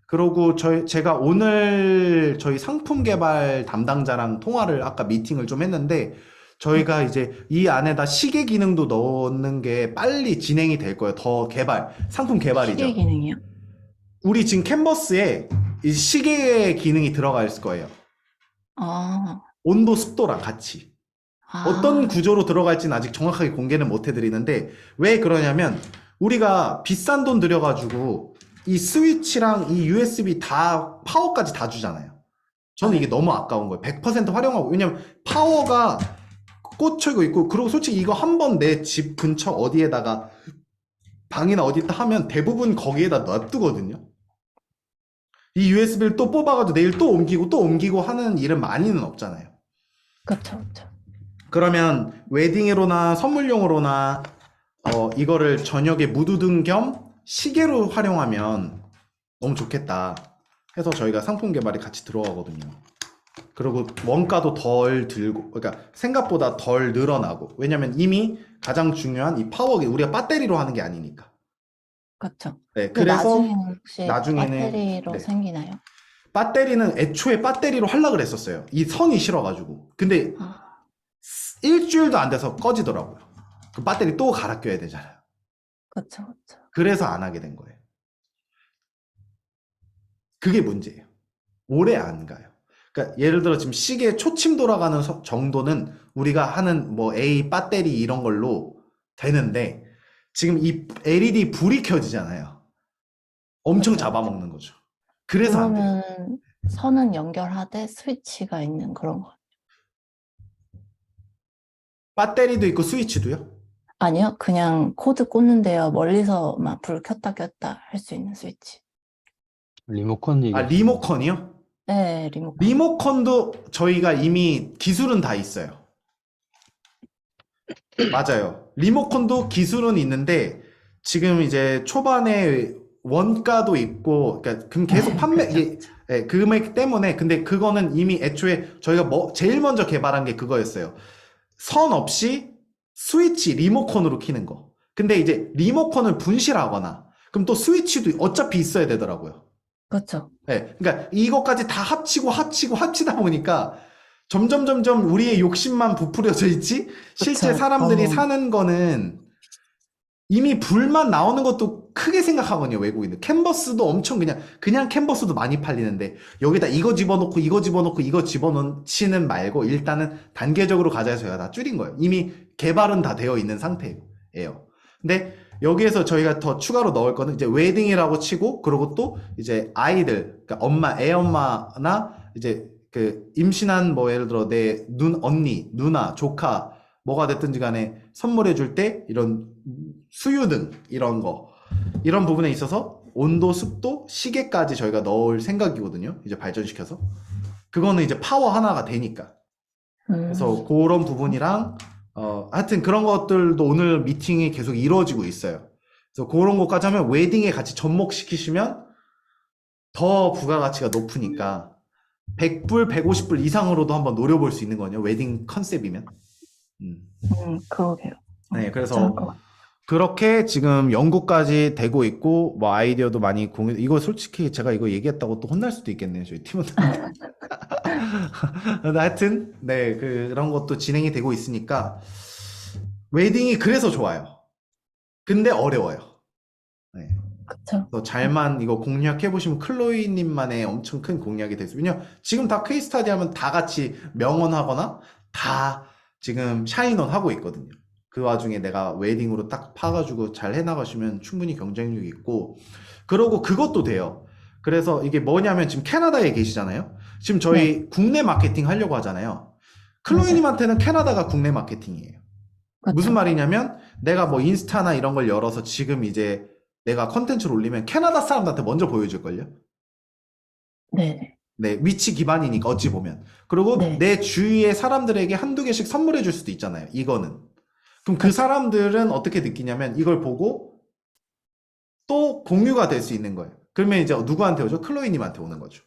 A: 그리고 제가 오늘 저희 상품 개발 담당자랑 통화를 아까 미팅을 좀 했는데 저희가 이제 이 안에다 시계 기능도 넣는 게 빨리 진행이 될 거예요. 더 상품 개발이죠.
G: 시계 기능이요?
A: 우리 지금 캔버스에 이 시계의 기능이 들어가 있을 거예요.
G: 아,
A: 온도, 습도랑 같이. 어떤
G: 아,
A: 구조로 들어갈지는 아직 정확하게 공개는 못 해드리는데 왜 그러냐면 우리가 비싼 돈 들여가지고 이 스위치랑 이 USB 다 파워까지 다 주잖아요. 저는 이게 너무 아까운 거예요. 100% 활용하고 왜냐면 파워가 꽂혀고 있고 그리고 솔직히 이거 한 번 내 집 근처 어디에다가 방이나 어디다 하면 대부분 거기에다 놔두거든요. 이 USB를 또 뽑아가지고 내일 또 옮기고 하는 일은 많이는 없잖아요.
G: 그쵸, 그쵸.
A: 그러면 웨딩으로나 선물용으로나 이거를 저녁에 무드등 겸 시계로 활용하면 너무 좋겠다 해서 저희가 상품 개발이 같이 들어가거든요. 그리고 원가도 덜 들고 그러니까 생각보다 덜 늘어나고 왜냐면 이미 가장 중요한 이 파워 우리가 배터리로 하는 게 아니니까.
G: 그쵸.
A: 네,
G: 그
A: 그래서
G: 나중에는 혹시
A: 나중에는
G: 배터리로
A: 네.
G: 생기나요?
A: 배터리는 애초에 배터리로 하려고 그랬었어요. 이 선이 싫어가지고. 근데
G: 아,
A: 일주일도 안 돼서 꺼지더라고요. 그 배터리 또 갈아 껴야 되잖아요.
G: 그쵸, 그쵸.
A: 그래서 안 하게 된 거예요. 그게 문제예요. 오래 안 가요. 그러니까 예를 들어 지금 시계 초침 돌아가는 정도는 우리가 하는 뭐 A 배터리 이런 걸로 되는데 지금 이 LED 불이 켜지잖아요. 엄청
G: 그쵸,
A: 잡아먹는 거죠. 그래서 안 돼요.
G: 그러면 선은 연결하되 스위치가 있는 그런 거.
A: 배터리도 있고 스위치도요?
G: 아니요, 그냥 코드 꽂는데요. 멀리서 막 불 켰다 켰다 할 수 있는 스위치.
E: 리모컨
A: 아,
E: 얘기하시는
A: 리모컨이요?
G: 네, 리모컨.
A: 리모컨도 저희가 이미 기술은 다 있어요. 맞아요. 리모컨도 기술은 있는데 지금 이제 초반에 원가도 있고 그러니까 그럼 계속 판매 이게 예, 금액 때문에 근데 그거는 이미 애초에 저희가 제일 먼저 개발한 게 그거였어요. 선 없이 스위치 리모컨으로 키는 거. 근데 이제 리모컨을 분실하거나 그럼 또 스위치도 어차피 있어야 되더라고요.
G: 그렇죠.
A: 네, 그러니까 이것까지 다 합치다 보니까 점점 우리의 욕심만 부풀려져 있지 실제
G: 그쵸.
A: 사람들이
G: 너무.
A: 사는 거는 이미 불만 나오는 것도 크게 생각하거든요, 외국인들. 캔버스도 엄청 그냥 캔버스도 많이 팔리는데 여기다 이거 집어넣고 이거 집어넣지는 말고 일단은 단계적으로 가자 해서 저희가 다 줄인 거예요. 이미 개발은 다 되어 있는 상태예요. 근데 여기에서 저희가 더 추가로 넣을 거는 이제 웨딩이라고 치고 그리고 또 이제 아이들, 그러니까 애엄마나 이제 그 임신한 뭐 예를 들어 내 언니, 누나, 조카 뭐가 됐든지 간에 선물해 줄 때 이런 수유등 이런 부분에 있어서 온도, 습도, 시계까지 저희가 넣을 생각이거든요. 이제 발전시켜서. 그거는 이제 파워 하나가 되니까. 그래서 그런 부분이랑 하여튼 그런 것들도 오늘 미팅이 계속 이루어지고 있어요. 그래서 그런 것까지 하면 웨딩에 같이 접목시키시면 더 부가가치가 높으니까 100불, 150불 이상으로도 한번 노려볼 수 있는 거죠. 웨딩 컨셉이면.
G: 그러게요.
A: 네, 그래서
G: 괜찮을 것 같아요.
A: 그렇게 지금 연구까지 되고 있고 뭐 아이디어도 많이 이거 솔직히 제가 이거 얘기했다고 또 혼날 수도 있겠네요, 저희 팀원들. 하여튼 네, 그런 것도 진행이 되고 있으니까 웨딩이 그래서 좋아요. 근데 어려워요. 네.
G: 그쵸.
A: 그래서 잘만 이거 공략해 보시면 클로이님만의 엄청 큰 공략이 될 수. 왜냐면 지금 다 케이스 스타디 하면 다 같이 명언하거나 다 지금 샤인온 하고 있거든요. 그 와중에 내가 웨딩으로 딱 파가지고 잘 해나가시면 충분히 경쟁력이 있고 그러고 그것도 돼요. 그래서 이게 뭐냐면 지금 캐나다에 계시잖아요. 지금 저희 국내 마케팅 하려고 하잖아요. 클로이님한테는 캐나다가 국내 마케팅이에요.
G: 그쵸.
A: 무슨 말이냐면 내가 뭐 인스타나 이런 걸 열어서 지금 이제 내가 컨텐츠를 올리면 캐나다 사람들한테 먼저 보여줄걸요?
G: 네.
A: 네, 위치 기반이니까 어찌 보면. 그리고
G: 네.
A: 내 주위의 사람들에게 한두 개씩 선물해 줄 수도 있잖아요. 이거는. 그럼 그 사람들은 어떻게 느끼냐면 이걸 보고 또 공유가 될 수 있는 거예요. 그러면 이제 누구한테 오죠? 클로이님한테 오는 거죠.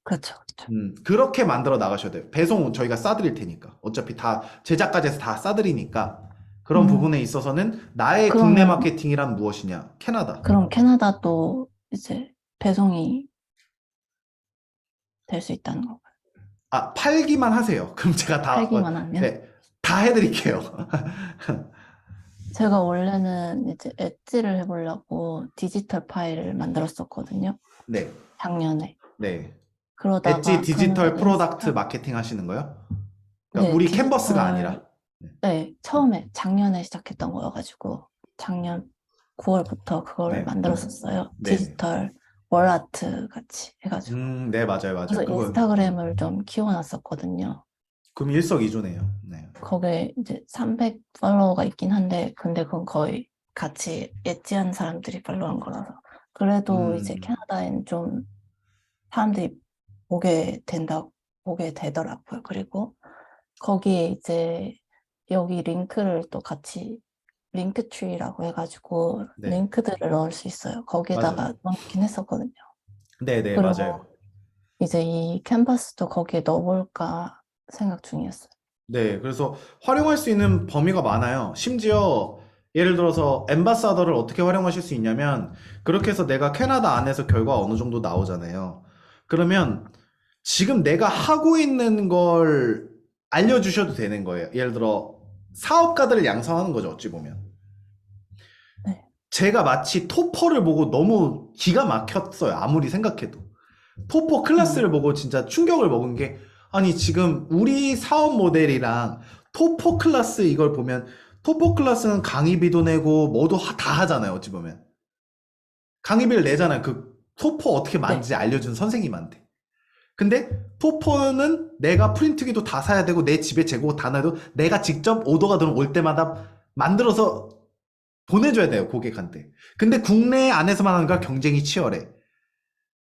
G: 그렇죠. 그렇죠.
A: 그렇게 만들어 나가셔야 돼요. 배송 저희가 싸드릴 테니까. 어차피 다 제작까지 해서 다 싸드리니까. 그런 부분에 있어서는 나의
G: 그러면-
A: 국내 마케팅이란 무엇이냐? 캐나다.
G: 그럼 캐나다도 이제 배송이 될 수 있다는 건가요?
A: 아, 팔기만 하세요. 그럼 제가 다
G: 팔기만 하면?
A: 네, 다 해드릴게요.
G: 제가 원래는 이제 엣지를 해보려고 디지털 파일을 만들었었거든요.
A: 네.
G: 작년에.
A: 네.
G: 그러다가
A: 엣지 디지털
G: 저는
A: 프로덕트 마케팅 하시는 거요? 그러니까
G: 네,
A: 우리 캔버스가
G: 디지털,
A: 아니라.
G: 네, 처음에 작년에 시작했던 거여가지고 작년 9월부터 그거를
A: 네.
G: 만들었었어요.
A: 네.
G: 디지털 월아트 같이 해가지고.
A: 네, 맞아요, 맞아요.
G: 그래서
A: 그건
G: 인스타그램을 좀 키워놨었거든요.
A: 그럼 일석이조네요. 네.
G: 거기에 이제 300 팔로워가 있긴 한데, 근데 그건 거의 같이 엣지한 사람들이 팔로우한 거라서. 그래도 이제 캐나다엔 좀 사람들이 보게 되더라고요. 그리고 거기에 이제 여기 링크를 또 같이 링크트리라고 해가지고
A: 네.
G: 링크들을 넣을 수 있어요. 거기에다가
A: 맞아요.
G: 넣긴 했었거든요.
A: 네, 네,
G: 그리고
A: 맞아요.
G: 이제 이 캔버스도 거기에 넣어볼까 생각 중이었어요.
A: 네, 그래서 활용할 수 있는 범위가 많아요. 심지어 예를 들어서 엠바사더를 어떻게 활용하실 수 있냐면 그렇게 해서 내가 캐나다 안에서 결과가 어느 정도 나오잖아요. 그러면 지금 내가 하고 있는 걸 알려주셔도 되는 거예요. 예를 들어 사업가들을 양성하는 거죠, 어찌 보면.
G: 네.
A: 제가 마치 토퍼를 보고 너무 기가 막혔어요. 아무리 생각해도. 토퍼 클래스를 보고 진짜 충격을 먹은 게 아니 지금 우리 사업 모델이랑 토퍼 클래스 이걸 보면 토퍼 클래스는 강의비도 내고 뭐도 다 하잖아요. 어찌 보면. 강의비를 내잖아요. 그 토퍼 어떻게 만드는지 알려준 선생님한테. 근데 토퍼는 내가 프린트기도 다 사야 되고 내 집에 재고 다 놔도 내가 직접 오더가 들어올 때마다 만들어서 보내줘야 돼요. 고객한테. 근데 국내 안에서만 하는 걸 경쟁이 치열해.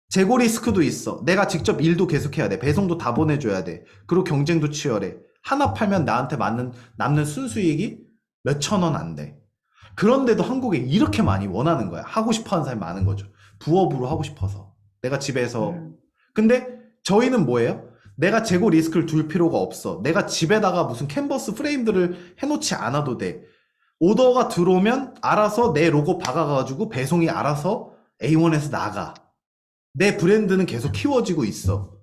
A: 재고 리스크도 있어. 내가 직접 일도 계속해야 돼. 배송도 다 보내줘야 돼. 그리고 경쟁도 치열해. 하나 팔면 나한테 남는 순수익이 몇천 원 안 돼. 그런데도 한국에 이렇게 많이 원하는 거야. 하고 싶어 하는 사람이 많은 거죠. 부업으로 하고 싶어서. 내가 집에서. 근데 저희는 뭐예요? 내가 재고 리스크를 둘 필요가 없어. 내가 집에다가 무슨 캔버스 프레임들을 해놓지 않아도 돼. 오더가 들어오면 알아서 내 로고 박아가지고 배송이 알아서 A1에서 나가. 내 브랜드는 계속 키워지고 있어.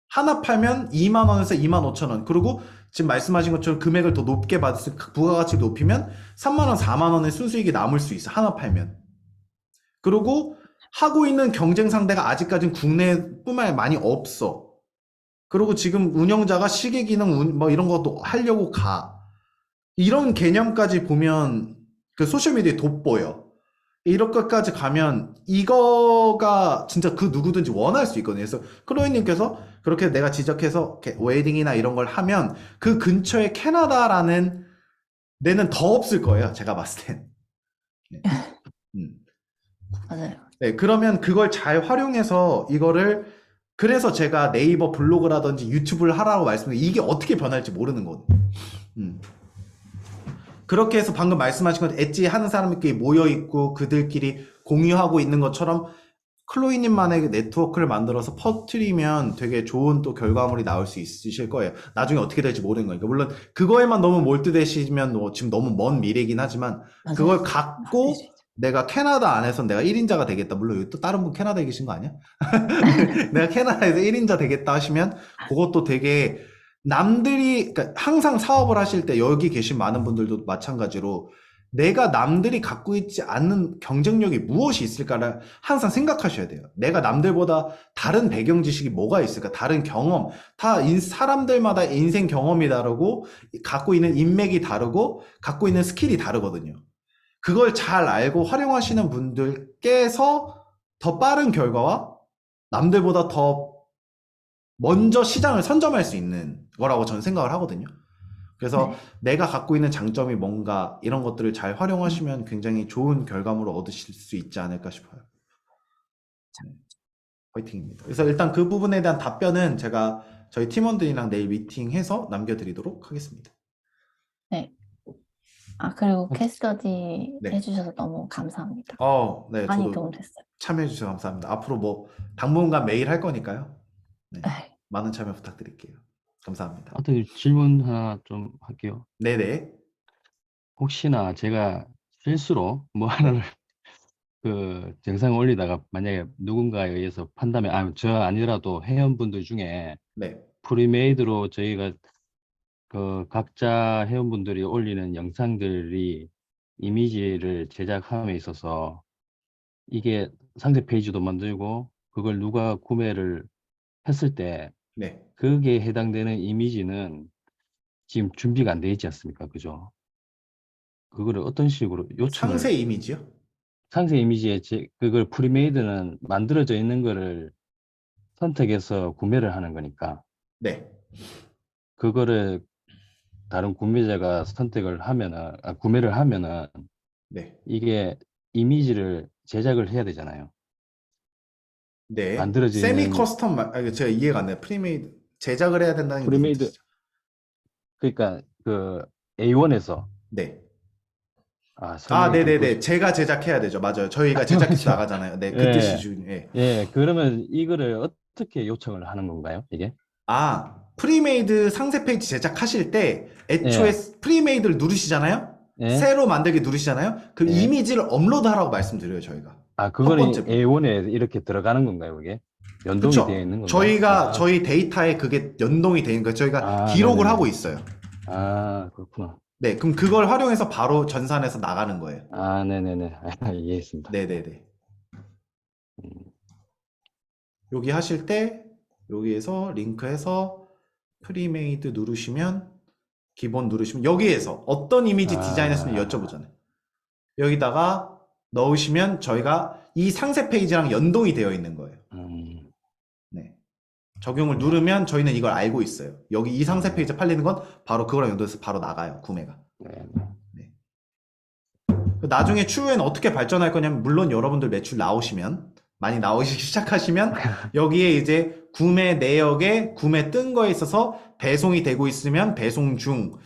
A: 하나 팔면 2만 원에서 2만 5천 원. 그리고 지금 말씀하신 것처럼 금액을 더 높게 받을 수, 부가가치를 높이면 3만 원, 4만 원의 순수익이 남을 수 있어. 하나 팔면. 그리고 하고 있는 경쟁 상대가 아직까지는 국내뿐만 아니라 많이 없어. 그리고 지금 운영자가 시계 기능 뭐 이런 것도 하려고 가. 이런 개념까지 보면 그 소셜미디어에 돋보여. 이런 것까지 가면 이거가 진짜 그 누구든지 원할 수 있거든요. 그래서 클로이님께서 그렇게 내가 지적해서 웨딩이나 이런 걸 하면 그 근처에 캐나다라는 데는 더 없을 거예요. 제가 봤을 땐. 네.
G: 맞아요.
A: 네, 그러면 그걸 잘 활용해서 이거를 그래서 제가 네이버 블로그라든지 유튜브를 하라고 말씀드린 이게 어떻게 변할지 모르는 거거든요. 그렇게 해서 방금 말씀하신 것 엣지 하는 사람들끼리 모여있고 그들끼리 공유하고 있는 것처럼 클로이님만의 네트워크를 만들어서 퍼뜨리면 되게 좋은 또 결과물이 나올 수 있으실 거예요. 나중에 어떻게 될지 모르는 거니까. 물론 그거에만 너무 몰두되시면 뭐 지금 너무 먼 미래긴 하지만
G: 맞아요.
A: 그걸 갖고 내가 캐나다 안에서 내가 1인자가 되겠다. 물론 여기 또 다른 분 캐나다에 계신 거 아니야? 내가 캐나다에서 1인자 되겠다 하시면 그것도 되게 남들이 그러니까 항상 사업을 하실 때 여기 계신 많은 분들도 마찬가지로 내가 남들이 갖고 있지 않는 경쟁력이 무엇이 있을까를 항상 생각하셔야 돼요. 내가 남들보다 다른 배경 지식이 뭐가 있을까? 다른 경험. 사람들마다 인생 경험이 다르고 갖고 있는 인맥이 다르고 갖고 있는 스킬이 다르거든요. 그걸 잘 알고 활용하시는 분들께서 더 빠른 결과와 남들보다 더 먼저 시장을 선점할 수 있는 거라고 저는 생각을 하거든요. 그래서 내가 갖고 있는 장점이 뭔가 이런 것들을 잘 활용하시면 굉장히 좋은 결과물을 얻으실 수 있지 않을까 싶어요. 네. 화이팅입니다. 그래서 일단 그 부분에 대한 답변은 제가 저희 팀원들이랑 내일 미팅해서 남겨드리도록 하겠습니다.
G: 네. 아, 그리고 캐스터디
A: 네.
G: 해주셔서 너무 감사합니다.
A: 네,
G: 많이
A: 저도
G: 도움됐어요.
A: 참여해주셔서 감사합니다. 앞으로 뭐 당분간 매일 할 거니까요. 네.
G: 네.
A: 많은 참여 부탁드릴게요. 감사합니다.
E: 아무튼 질문 하나 좀 할게요.
A: 네네.
E: 혹시나 제가 실수로 뭐 하나를 그 영상 올리다가 만약에 누군가에 의해서 판단에 저 아니라도 회원분들 중에
A: 네.
E: 프리메이드로 저희가 그 각자 회원분들이 올리는 영상들이 이미지를 제작함에 있어서 이게 상세 페이지도 만들고 그걸 누가 구매를 했을 때
A: 네.
E: 그게 해당되는 이미지는 지금 준비가 안 돼 있지 않습니까? 그죠? 그거를 어떤 식으로 요청을
A: 상세 이미지요?
E: 상세 이미지에 그걸 프리메이드는 만들어져 있는 거를 선택해서 구매를 하는 거니까
A: 네.
E: 그거를 다른 구매자가 선택을 하면은 구매를 하면은
A: 네.
E: 이게 이미지를 제작을 해야 되잖아요.
A: 네.
E: 만들어져
A: 세미
E: 있는
A: 커스텀 이거 제가 이해가 안 돼요. 프리메이드 제작을 해야 된다는 게 무슨
E: 프리메이드
A: 뜻이죠?
E: 그러니까 그 A1에서
A: 네. 아,
E: 설명이 좀
A: 네네네. 제가 제작해야 되죠. 맞아요. 저희가 제작해서
E: 그렇죠.
A: 나가잖아요. 네, 그
E: 예,
A: 뜻이죠. 예.
E: 예. 그러면 이거를 어떻게 요청을 하는 건가요? 이게?
A: 아, 프리메이드 상세 페이지 제작하실 때 애초에
E: 예,
A: 프리메이드를 누르시잖아요.
E: 예,
A: 새로 만들기 누르시잖아요. 그
E: 예.
A: 이미지를 업로드하라고 말씀드려요, 저희가. 첫
E: 그거는
A: 번째 분.
E: A1에 이렇게 들어가는 건가요, 그게? 연동이 되어
A: 그쵸?
E: 있는 건가요?
A: 저희가 저희 데이터에 그게 연동이 되는 거예요. 저희가 기록을
E: 네네네.
A: 하고 있어요.
E: 그렇구나.
A: 네, 그럼 그걸 활용해서 바로 전산해서 나가는 거예요.
E: 네네네. 이해했습니다.
A: 네네네.
E: 음,
A: 여기 하실 때 여기에서 링크해서 프리메이드 누르시면 기본 누르시면 여기에서 어떤 이미지 디자인했는지 여쭤보잖아요. 여기다가 넣으시면 저희가 이 상세 페이지랑 연동이 되어 있는 거예요. 네. 적용을 누르면 저희는 이걸 알고 있어요. 여기 이 상세 페이지 팔리는 건 바로 그거랑 연동해서 바로 나가요, 구매가. 네. 나중에 추후에는 어떻게 발전할 거냐면 물론 여러분들 매출 나오시면 많이 나오시기 시작하시면 여기에 이제 구매 내역에 구매 뜬 거에 있어서 배송이 되고 있으면 배송 중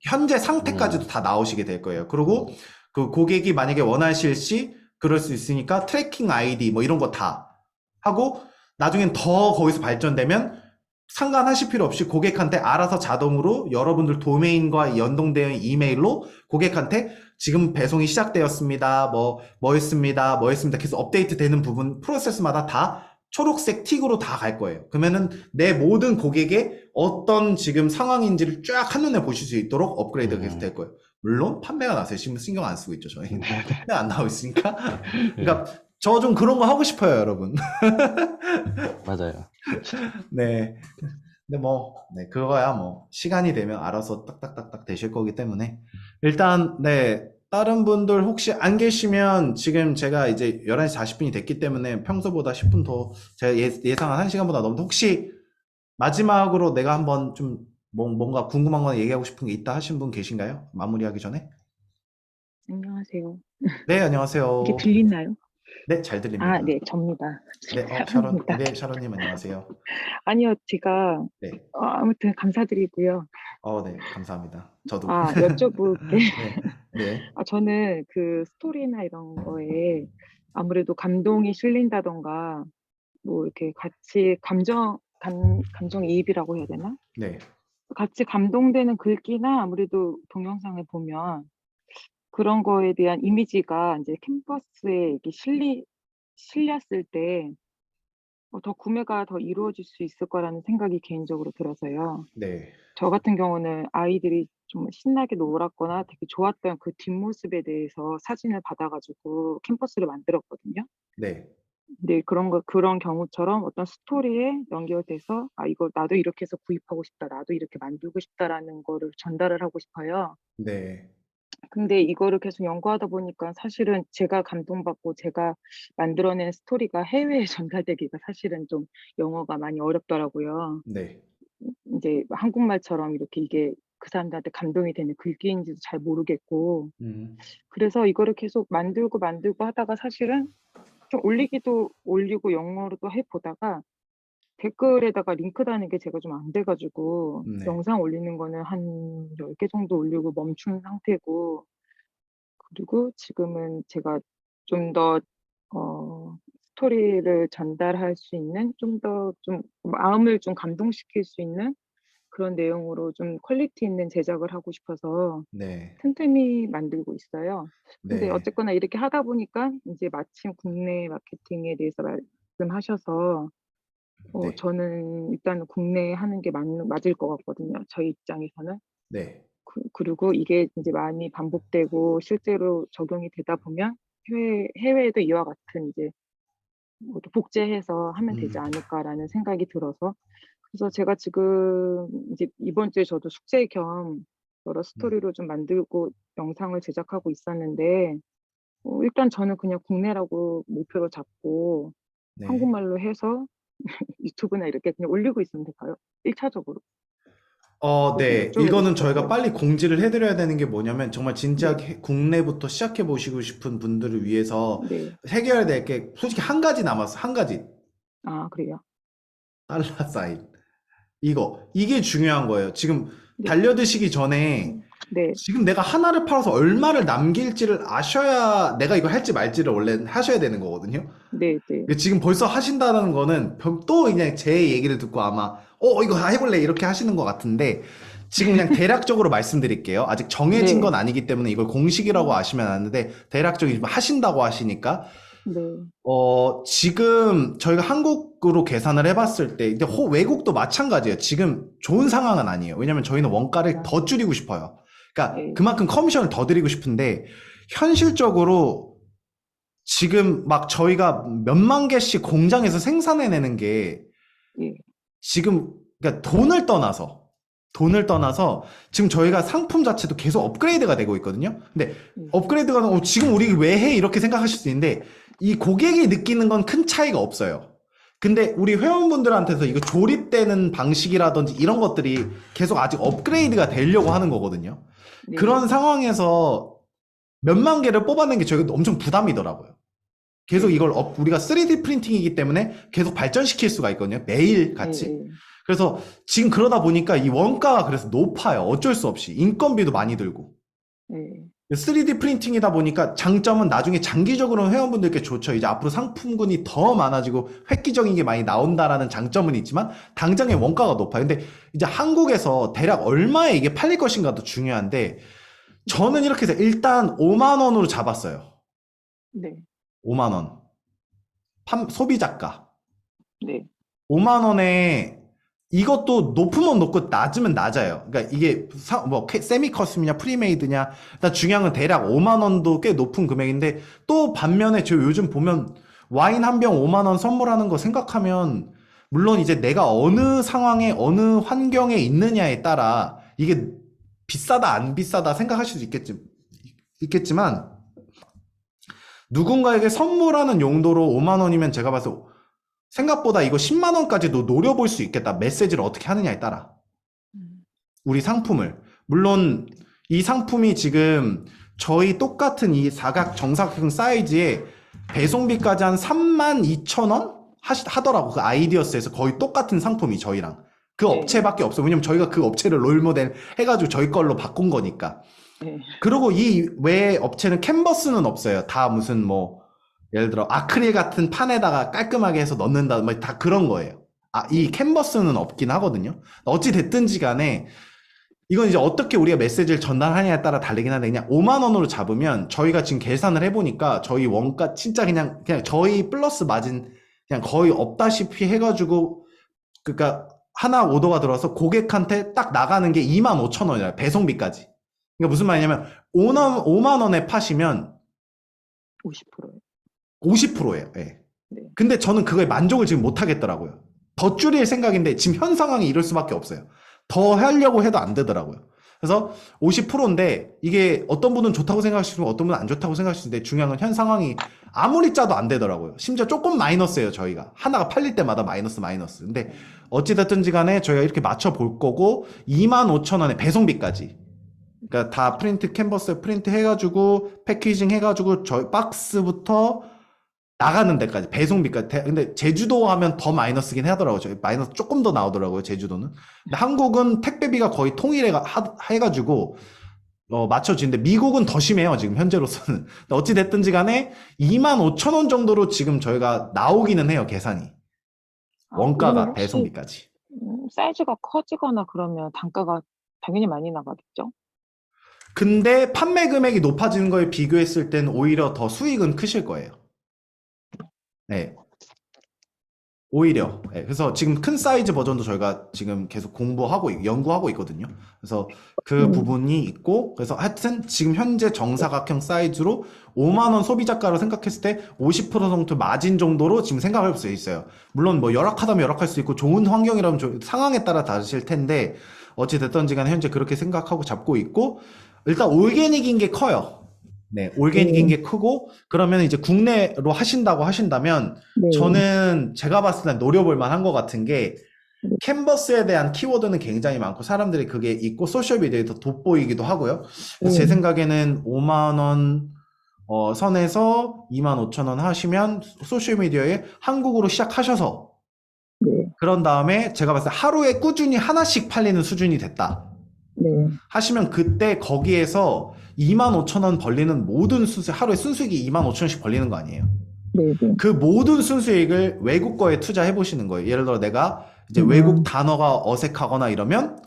A: 현재 상태까지도 다 나오시게 될 거예요. 그리고 그 고객이 만약에 원하실 시 그럴 수 있으니까 트래킹 아이디 뭐 이런 거 다 하고 나중엔 더 거기서 발전되면 상관하실 필요 없이 고객한테 알아서 자동으로 여러분들 도메인과 연동되어 있는 이메일로 고객한테 지금 배송이 시작되었습니다. 뭐였습니다. 계속 업데이트 되는 부분 프로세스마다 다 초록색 틱으로 다 갈 거예요. 그러면은 내 모든 고객의 어떤 지금 상황인지를 쫙 한눈에 보실 수 있도록 업그레이드가 계속 될 거예요. 물론 판매가 나서요. 지금 신경 안 쓰고 있죠. 저희는 판매 안 나오고 있으니까. 그러니까 저 좀 그런 거 하고 싶어요, 여러분.
E: 맞아요.
A: 네. 근데 네, 그거야 시간이 되면 알아서 딱딱딱딱 되실 거기 때문에. 일단, 네, 다른 분들 혹시 안 계시면 지금 제가 이제 11시 40분이 됐기 때문에 평소보다 10분 더 제가 예상한 1시간보다 넘는데 혹시 마지막으로 내가 한번 좀 뭔가 궁금한 거 얘기하고 싶은 게 있다 하신 분 계신가요? 마무리하기 전에?
H: 안녕하세요.
A: 네,
H: 이게
A: 안녕하세요.
H: 들리나요?
A: 네, 잘 들립니다.
H: 네, 접니다.
A: 네,
H: 샤론입니다.
A: 네, 샤론님 안녕하세요.
H: 아니요, 제가
A: 네.
H: 아무튼 감사드리고요.
A: 네, 감사합니다. 저도.
H: 여쭤볼 게
A: 네.
H: 저는 그 스토리나 이런 거에 아무래도 감동이 실린다던가 뭐 이렇게 같이 감정이입이라고 해야 되나?
A: 네.
H: 같이 감동되는 글귀나 아무래도 동영상을 보면 그런 거에 대한 이미지가 이제 캔버스에 이렇게 실렸을 때 더 구매가 더 이루어질 수 있을 거라는 생각이 개인적으로 들어서요.
A: 네.
H: 저 같은 경우는 아이들이 좀 신나게 놀았거나 되게 좋았던 그 뒷모습에 대해서 사진을 받아가지고 캠퍼스를 만들었거든요.
A: 네.
H: 근데 그런 경우처럼 어떤 스토리에 연결돼서 이거 나도 이렇게 해서 구입하고 싶다, 나도 이렇게 만들고 싶다라는 거를 전달을 하고 싶어요.
A: 네.
H: 근데 이거를 계속 연구하다 보니까 사실은 제가 감동받고 제가 만들어낸 스토리가 해외에 전달되기가 사실은 좀 영어가 많이 어렵더라고요.
A: 네.
H: 이제 한국말처럼 이렇게 이게 그 사람들한테 감동이 되는 글귀인지도 잘 모르겠고 그래서 이거를 계속 만들고 하다가 사실은 좀 올리고 영어로도 해보다가 댓글에다가 링크 다는 게 제가 좀 안 돼가지고
A: 네.
H: 영상 올리는 거는 한 10개 정도 올리고 멈춘 상태고 그리고 지금은 제가 좀 더 스토리를 전달할 수 있는 좀 마음을 좀 감동시킬 수 있는 그런 내용으로 좀 퀄리티 있는 제작을 하고 싶어서
A: 네.
H: 틈틈이 만들고 있어요. 근데
A: 네.
H: 어쨌거나 이렇게 하다 보니까 이제 마침 국내 마케팅에 대해서 말씀하셔서
A: 네.
H: 저는 일단 국내에 하는 게 맞을 것 같거든요. 저희 입장에서는.
A: 네.
H: 그리고 이게 이제 많이 반복되고 실제로 적용이 되다 보면 해외에도 이와 같은 이제 뭐또 복제해서 하면 되지 않을까라는 생각이 들어서 그래서 제가 지금 이제 이번 주에 저도 숙제 겸 여러 스토리로 좀 만들고 영상을 제작하고 있었는데 일단 저는 그냥 국내라고 목표로 잡고
A: 네.
H: 한국말로 해서 유튜브나 이렇게 그냥 올리고 있으면 될까요? 1차적으로.
A: 네.
H: 이쪽으로
A: 이거는
H: 시작해요.
A: 저희가 빨리 공지를 해드려야 되는 게 뭐냐면 정말 진지하게 국내부터 시작해 보시고 싶은 분들을 위해서
H: 네.
A: 해결해야 될 게 솔직히 한 가지 남았어. 한 가지.
H: 아, 그래요?
A: 달러 사인. 이게 중요한 거예요. 지금
H: 네.
A: 달려드시기 전에
H: 네.
A: 지금 내가 하나를 팔아서 얼마를 남길지를 아셔야 내가 이거 할지 말지를 원래 하셔야 되는 거거든요.
H: 네, 네.
A: 지금 벌써 하신다는 거는 또 그냥 제 얘기를 듣고 아마 이거 해볼래 이렇게 하시는 것 같은데 지금 그냥 대략적으로 말씀드릴게요. 아직 정해진
H: 네.
A: 건 아니기 때문에 이걸 공식이라고 아시면 안 되는데 대략적으로 하신다고 하시니까
H: 네.
A: 지금 저희가 한국으로 계산을 해봤을 때 근데 외국도 마찬가지예요. 지금 좋은 상황은 아니에요. 왜냐면 저희는 원가를 더 줄이고 싶어요. 그러니까
H: 네.
A: 그만큼 커미션을 더 드리고 싶은데 현실적으로 지금 막 저희가 몇만 개씩 공장에서 생산해내는 게
H: 예.
A: 지금 그러니까 돈을 떠나서 지금 저희가 상품 자체도 계속 업그레이드가 되고 있거든요. 근데 업그레이드가 지금 우리 왜 해? 이렇게 생각하실 수 있는데 이 고객이 느끼는 건 큰 차이가 없어요. 근데 우리 회원분들한테서 이거 조립되는 방식이라든지 이런 것들이 계속 아직 업그레이드가 되려고 하는 거거든요.
H: 네.
A: 그런 상황에서 몇만 개를 뽑아내는 게 저희가 엄청 부담이더라고요. 계속 이걸 우리가 3D 프린팅이기 때문에 계속 발전시킬 수가 있거든요. 매일 같이.
H: 네.
A: 그래서 지금 그러다 보니까 이 원가가 그래서 높아요. 어쩔 수 없이. 인건비도 많이 들고.
H: 네.
A: 3D 프린팅이다 보니까 장점은 나중에 장기적으로는 회원분들께 좋죠. 이제 앞으로 상품군이 더 많아지고 획기적인 게 많이 나온다라는 장점은 있지만 당장의 원가가 높아요. 근데 이제 한국에서 대략 얼마에 이게 팔릴 것인가도 중요한데 저는 이렇게 해서 일단 5만 원으로 잡았어요.
H: 네.
A: 5만 원. 소비자가.
H: 네.
A: 5만 원에 이것도 높으면 높고 낮으면 낮아요. 그러니까 이게 세미 커스텀이냐 프리메이드냐 일단 중요한 건 대략 5만 원도 꽤 높은 금액인데 또 반면에 저 요즘 보면 와인 한 병 5만 원 선물하는 거 생각하면 물론 이제 내가 어느 상황에 어느 환경에 있느냐에 따라 이게 비싸다 안 비싸다 생각하실 수 있겠지만 누군가에게 선물하는 용도로 5만 원이면 제가 봐서 생각보다 이거 10만 원까지도 노려볼 수 있겠다. 메시지를 어떻게 하느냐에 따라. 우리 상품을. 물론 이 상품이 지금 저희 똑같은 이 정사각형 사이즈에 배송비까지 한 32,000원 하더라고. 그 아이디어스에서 거의 똑같은 상품이 저희랑. 그
H: 네.
A: 업체밖에 없어요. 왜냐면 저희가 그 업체를 롤모델 해가지고 저희 걸로 바꾼 거니까.
H: 네.
A: 그리고 이 외에 업체는 캔버스는 없어요. 다 무슨 예를 들어 아크릴 같은 판에다가 깔끔하게 해서 넣는다, 다 그런 거예요. 이 캔버스는 없긴 하거든요. 어찌 됐든지 간에 이건 이제 어떻게 우리가 메시지를 전달하냐에 따라 다르긴 한데 그냥 5만 원으로 잡으면 저희가 지금 계산을 해보니까 저희 원가 진짜 그냥 저희 플러스 마진 그냥 거의 없다시피 해가지고 그러니까 하나 오더가 들어와서 고객한테 딱 나가는 게 25,000원이에요. 배송비까지. 그러니까 무슨 말이냐면 5만 원에 파시면
H: 50%요.
A: 50%예요. 예.
H: 네.
A: 근데 저는 그거에 만족을 지금 못 하겠더라고요. 더 줄일 생각인데 지금 현 상황이 이럴 수밖에 없어요. 더 하려고 해도 안 되더라고요. 그래서 50%인데 이게 어떤 분은 좋다고 생각하시고 어떤 분은 안 좋다고 생각하시는데 중요한 건 현 상황이 아무리 짜도 안 되더라고요. 심지어 조금 마이너스예요. 저희가 하나가 팔릴 때마다 마이너스. 근데 어찌됐든지 간에 저희가 이렇게 맞춰 볼 거고 25,000원에 배송비까지. 그러니까 다 프린트 캔버스에 프린트 해가지고 패키징 해가지고 저희 박스부터 나가는 데까지 배송비까지. 근데 제주도 하면 더 마이너스긴 하더라고요. 저희 마이너스 조금 더 나오더라고요. 제주도는. 근데 한국은 택배비가 거의 해가지고 맞춰지는데 미국은 더 심해요. 지금 현재로서는. 근데 어찌 됐든지 간에 25,000원 정도로 지금 저희가 나오기는 해요. 계산이. 원가가
H: 그러면 혹시
A: 배송비까지.
H: 사이즈가 커지거나 그러면 단가가 당연히 많이 나가겠죠?
A: 근데 판매 금액이 높아지는 거에 비교했을 땐 오히려 더 수익은 크실 거예요. 네. 오히려. 예, 그래서 지금 큰 사이즈 버전도 저희가 지금 계속 연구하고 있거든요. 그래서 그 부분이 있고, 그래서 하여튼 지금 현재 정사각형 사이즈로 5만 원 소비자가로 생각했을 때 50% 정도 마진 정도로 지금 생각할 수 있어요. 물론 뭐 열악하다면 열악할 수 있고 좋은 환경이라면 상황에 따라 다르실 텐데, 어찌 됐든지 간에 현재 그렇게 생각하고 잡고 있고, 일단 올게닉인 게 커요. 네, 올게닉인 게 크고, 그러면 이제 국내로 하신다고 하신다면,
H: 네.
A: 저는 제가 봤을 땐 노려볼 만한 것 같은 게, 캔버스에 대한 키워드는 굉장히 많고, 사람들이 그게 있고, 소셜미디어에 더 돋보이기도 하고요. 그래서 제 생각에는 5만 원, 선에서 2만 5천 원 하시면, 소셜미디어에 한국어로 시작하셔서,
H: 네.
A: 그런 다음에 제가 봤을 때 하루에 꾸준히 하나씩 팔리는 수준이 됐다.
H: 네.
A: 하시면 그때 거기에서 2만 5천 원 벌리는 모든 하루에 순수익이 2만 5천 원씩 벌리는 거 아니에요.
H: 네. 네.
A: 그 모든 순수익을 외국 거에 투자해 보시는 거예요. 예를 들어 내가 이제 외국 단어가 어색하거나 이러면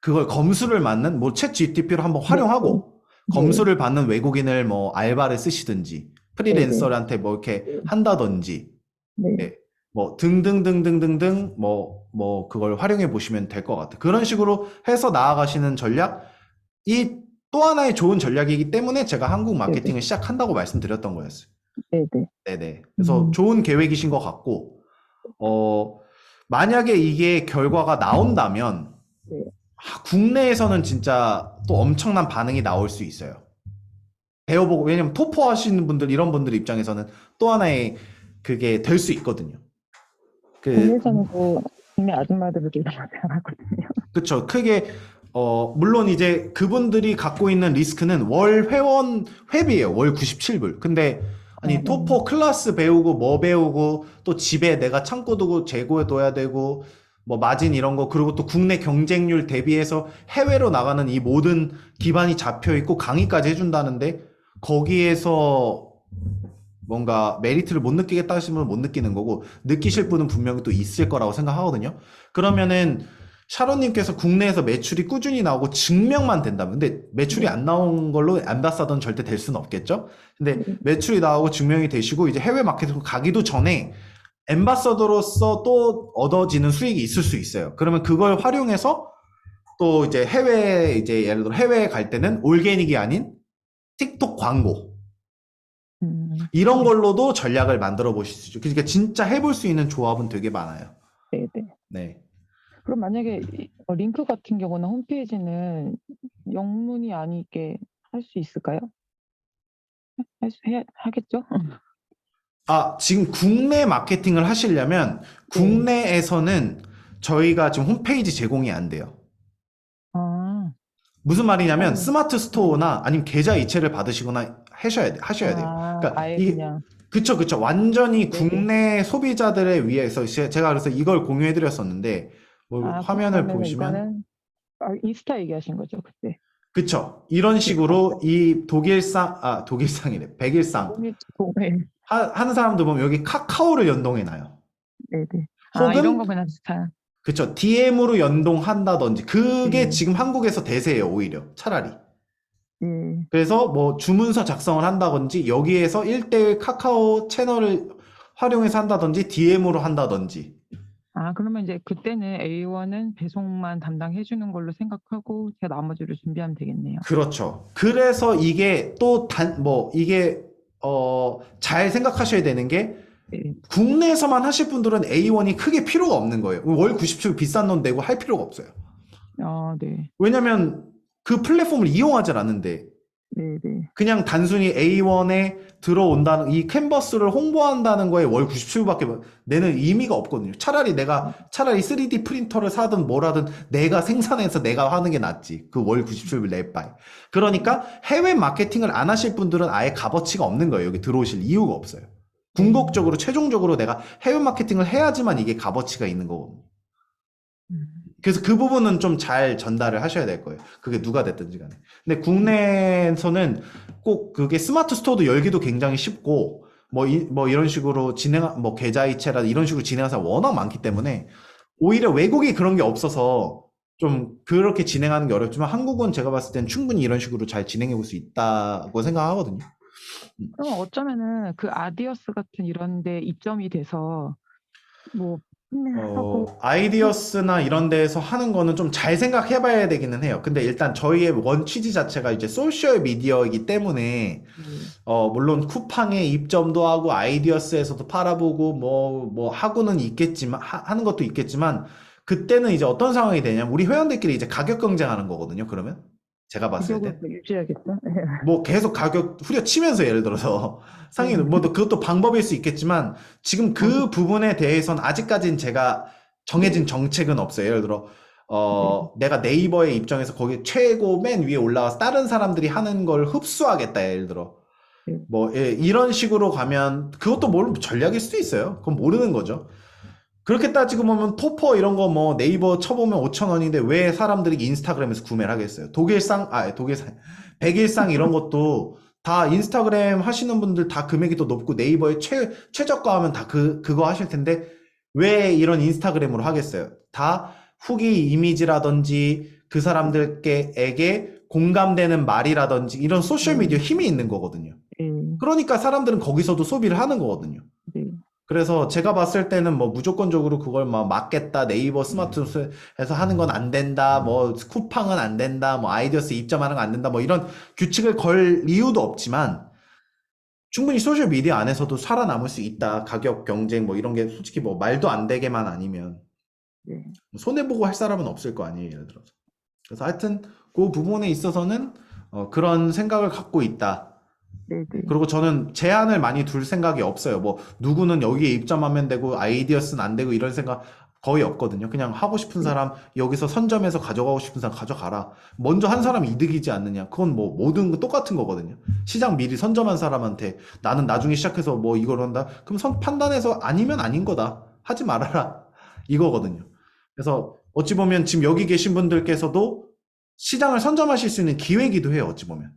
A: 그걸 검수를 받는 뭐 챗 GTP로 한번 활용하고 검수를 받는 외국인을 뭐 알바를 쓰시든지 프리랜서한테 뭐 이렇게 한다든지
H: 네.
A: 네. 뭐 등등등등등등 뭐 그걸 활용해 보시면 될 것 같아요. 그런 식으로 해서 나아가시는 전략이 또 하나의 좋은 전략이기 때문에 제가 한국 마케팅을 시작한다고 말씀드렸던 거였어요.
H: 네. 네.
A: 네네. 그래서 좋은 계획이신 것 같고, 만약에 이게 결과가 나온다면,
H: 네.
A: 국내에서는 진짜 또 엄청난 반응이 나올 수 있어요. 배워보고, 왜냐면 토포 하시는 분들, 이런 분들 입장에서는 또 하나의 그게 될 수 있거든요.
H: 국내에서는 또 국내 아줌마들을 되게 많이 하거든요.
A: 그쵸. 크게, 물론 이제 그분들이 갖고 있는 리스크는 월 회원 회비예요. 월 97불. 근데, 아니, 토포 클래스 배우고, 뭐 배우고, 또 집에 내가 창고 두고 재고해둬야 되고, 뭐 마진 이런 거, 그리고 또 국내 경쟁률 대비해서 해외로 나가는 이 모든 기반이 잡혀있고 강의까지 해준다는데, 거기에서 뭔가 메리트를 못 느끼겠다 하시는 분은 못 느끼는 거고, 느끼실 분은 분명히 또 있을 거라고 생각하거든요. 그러면은 샤론님께서 국내에서 매출이 꾸준히 나오고 증명만 된다면, 근데 매출이 안 나온 걸로 앰바사더는 절대 될 수는 없겠죠. 근데 매출이 나오고 증명이 되시고 이제 해외 마케팅 가기도 전에 앰바서더로서 또 얻어지는 수익이 있을 수 있어요. 그러면 그걸 활용해서 또 이제 해외, 이제 예를 들어 해외에 갈 때는 올게닉이 아닌 틱톡 광고 이런 걸로도 전략을 만들어 보실 수 있죠. 그러니까 진짜 해볼 수 있는 조합은 되게 많아요.
H: 네.
A: 네.
H: 그럼 만약에 링크 같은 경우는 홈페이지는 영문이 아니게 할 수 있을까요? 하겠죠?
A: 지금 국내 마케팅을 하시려면 국내에서는 저희가 지금 홈페이지 제공이 안 돼요.
H: 아,
A: 무슨 말이냐면 스마트 스토어나 아니면 계좌 이체를 받으시거나 하셔야 돼요. 그러니까
H: 아예
A: 이게
H: 그냥.
A: 그쵸. 완전히
H: 네네.
A: 국내 소비자들에 위해서 제가 그래서 이걸 공유해 드렸었는데 화면을
H: 그러면은
A: 보시면
H: 이거는 인스타 얘기하신 거죠, 그때.
A: 그쵸. 이런 식으로 이 독일상이래. 백일상
H: 네.
A: 하는 사람들 보면 여기 카카오를 연동해 놔요.
H: 네네.
A: 혹은
H: 이런 거 그냥 다.
A: 그쵸. DM으로 연동한다든지 그게 지금 한국에서 대세예요. 오히려 차라리. 그래서 뭐 주문서 작성을 한다든지 여기에서 1대1 카카오 채널을 활용해서 한다든지 DM으로 한다든지.
H: 그러면 이제 그때는 A1은 배송만 담당해 주는 걸로 생각하고 제가 나머지를 준비하면 되겠네요.
A: 그렇죠. 그래서 이게 또 잘 생각하셔야 되는 게
H: 네.
A: 국내에서만 하실 분들은 A1이 크게 필요가 없는 거예요. 월 97 비싼 돈 내고 할 필요가 없어요.
H: 네.
A: 왜냐면 그 플랫폼을 이용하지 않는데
H: 네네.
A: 그냥 단순히 A1에 들어온다는 이 캔버스를 홍보한다는 거에 월 97불밖에 내는 의미가 없거든요. 차라리 3D 프린터를 사든 뭐라든 내가 생산해서 내가 하는 게 낫지. 그 월 97불 낼 바에. 그러니까 해외 마케팅을 안 하실 분들은 아예 값어치가 없는 거예요. 여기 들어오실 이유가 없어요. 궁극적으로 최종적으로 내가 해외 마케팅을 해야지만 이게 값어치가 있는 거거든요. 그래서 그 부분은 좀 잘 전달을 하셔야 될 거예요. 그게 누가 됐든지 간에. 근데 국내에서는 꼭 그게 스마트 스토어도 열기도 굉장히 쉽고, 뭐 이런 식으로 뭐 계좌이체라 이런 식으로 진행하는 사람 워낙 많기 때문에 오히려 외국이 그런 게 없어서 좀 그렇게 진행하는 게 어렵지만 한국은 제가 봤을 땐 충분히 이런 식으로 잘 진행해 볼 수 있다고 생각하거든요.
H: 그럼 어쩌면은 그 아디어스 같은 이런 데 입점이 돼서 뭐 판매하고
A: 아이디어스나 이런 데에서 하는 거는 좀 잘 생각해 봐야 되기는 해요. 근데 일단 저희의 원 취지 자체가 이제 소셜 미디어이기 때문에 물론 쿠팡에 입점도 하고 아이디어스에서도 팔아보고 뭐 하고는 있겠지만 하는 것도 있겠지만 그때는 이제 어떤 상황이 되냐면 우리 회원들끼리 이제 가격 경쟁하는 거거든요. 그러면 제가 봤을 때
H: 가격을 유지하겠다.
A: 뭐 계속 가격 후려치면서 예를 들어서 상위 뭐 그것도 방법일 수 있겠지만 지금 그 부분에 대해서는 아직까지는 제가 정해진 정책은 없어요. 예를 들어 내가 네이버에 입장해서 거기 최고 맨 위에 올라가서 다른 사람들이 하는 걸 흡수하겠다. 예를 들어 뭐 이런 식으로 가면 그것도 모르는 전략일 수도 있어요. 그건 모르는 거죠. 그렇게 따지고 보면 토퍼 이런 거 뭐 네이버 쳐보면 5,000원인데 왜 사람들이 인스타그램에서 구매를 하겠어요? 독일상, 백일상 이런 것도 다 인스타그램 하시는 분들 다 금액이 더 높고 네이버에 최저가 하면 다 그거 하실 텐데 왜 이런 인스타그램으로 하겠어요? 다 후기 이미지라든지 그 사람들에게 공감되는 말이라든지 이런 소셜미디어 힘이 있는 거거든요. 그러니까 사람들은 거기서도 소비를 하는 거거든요. 그래서 제가 봤을 때는 뭐 무조건적으로 그걸 막 막겠다, 네이버 스마트에서 하는 건 안 된다, 뭐 쿠팡은 안 된다, 뭐 아이디어스 입점하는 건 안 된다, 뭐 이런 규칙을 걸 이유도 없지만 충분히 소셜 미디어 안에서도 살아남을 수 있다. 가격 경쟁 뭐 이런 게 솔직히 뭐 말도 안 되게만 아니면 손해보고 할 사람은 없을 거 아니에요, 예를 들어서. 그래서 하여튼 그 부분에 있어서는 그런 생각을 갖고 있다. 그리고 저는 제한을 많이 둘 생각이 없어요. 뭐 누구는 여기에 입점하면 되고 아이디어스는 안 되고 이런 생각 거의 없거든요. 그냥 하고 싶은 사람 여기서 선점해서 가져가고 싶은 사람 가져가라. 먼저 한 사람이 이득이지 않느냐. 그건 뭐 모든 거 똑같은 거거든요. 시장 미리 선점한 사람한테 나는 나중에 시작해서 뭐 이걸 한다. 그럼 판단해서 아니면 아닌 거다. 하지 말아라. 이거거든요. 그래서 어찌 보면 지금 여기 계신 분들께서도 시장을 선점하실 수 있는 기회이기도 해요. 어찌 보면.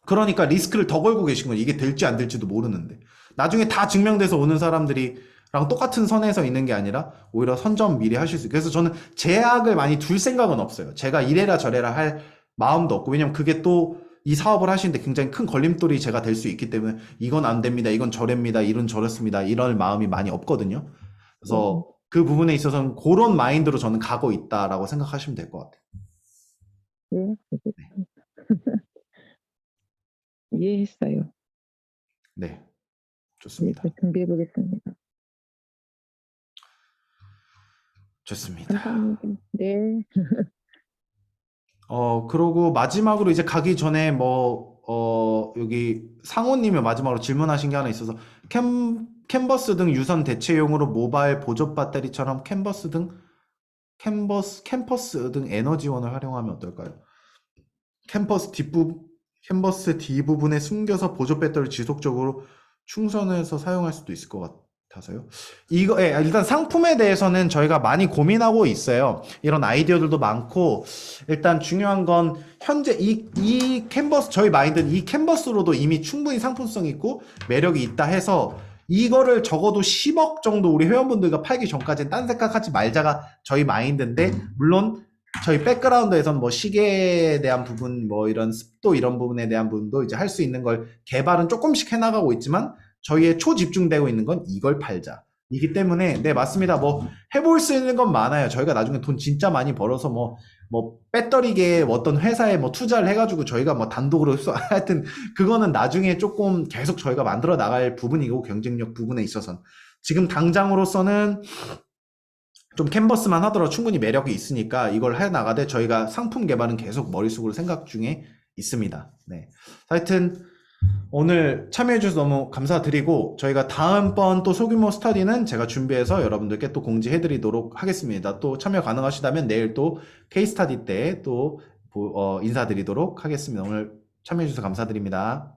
A: 그러니까 리스크를 더 걸고 계신 거예요. 이게 될지 안 될지도 모르는데. 나중에 다 증명돼서 오는 사람들이랑 똑같은 선에서 있는 게 아니라 오히려 선점 미리 하실 수 있어요. 그래서 저는 제약을 많이 둘 생각은 없어요. 제가 이래라 저래라 할 마음도 없고. 왜냐면 그게 또 이 사업을 하시는데 굉장히 큰 걸림돌이 제가 될 수 있기 때문에 이건 안 됩니다. 이건 저랍니다. 이런 저렇습니다. 이런 마음이 많이 없거든요. 그래서 그 부분에 있어서는 그런 마인드로 저는 가고 있다라고 생각하시면 될 것 같아요.
H: 이해했어요.
A: 네. 좋습니다.
H: 준비해 보겠습니다.
A: 좋습니다.
H: 감사합니다. 네.
A: 그러고 마지막으로 이제 가기 전에 여기 상호님이 마지막으로 질문하신 게 하나 있어서 캔버스 등 유선 대체용으로 모바일 보조 배터리처럼 캠퍼스 등 에너지원을 활용하면 어떨까요? 캠퍼스 뒷부분에 숨겨서 보조 배터리를 지속적으로 충전해서 사용할 수도 있을 것 같아서요. 일단 상품에 대해서는 저희가 많이 고민하고 있어요. 이런 아이디어들도 많고, 일단 중요한 건 현재 이 캔버스, 저희 마인드는 이 캔버스로도 이미 충분히 상품성이 있고 매력이 있다 해서 이거를 적어도 10억 정도 우리 회원분들과 팔기 전까지는 딴 생각하지 말자가 저희 마인드인데, 물론 저희 백그라운드에선 뭐 시계에 대한 부분, 뭐 이런 습도 이런 부분에 대한 부분도 이제 할 수 있는 걸 개발은 조금씩 해나가고 있지만 저희의 초집중되고 있는 건 이걸 팔자. 이기 때문에 네 맞습니다. 뭐 해볼 수 있는 건 많아요. 저희가 나중에 돈 진짜 많이 벌어서 뭐 배터리계 어떤 회사에 뭐 투자를 해가지고 저희가 뭐 단독으로 하여튼 그거는 나중에 조금 계속 저희가 만들어 나갈 부분이고 경쟁력 부분에 있어서는 지금 당장으로서는 좀 캔버스만 하더라도 충분히 매력이 있으니까 이걸 해 나가되 저희가 상품 개발은 계속 머릿속으로 생각 중에 있습니다. 네. 하여튼 오늘 참여해 주셔서 너무 감사드리고 저희가 다음번 또 소규모 스터디는 제가 준비해서 여러분들께 또 공지해 드리도록 하겠습니다. 또 참여 가능하시다면 내일 또 케이스 스터디 때 또 인사드리도록 하겠습니다. 오늘 참여해 주셔서 감사드립니다.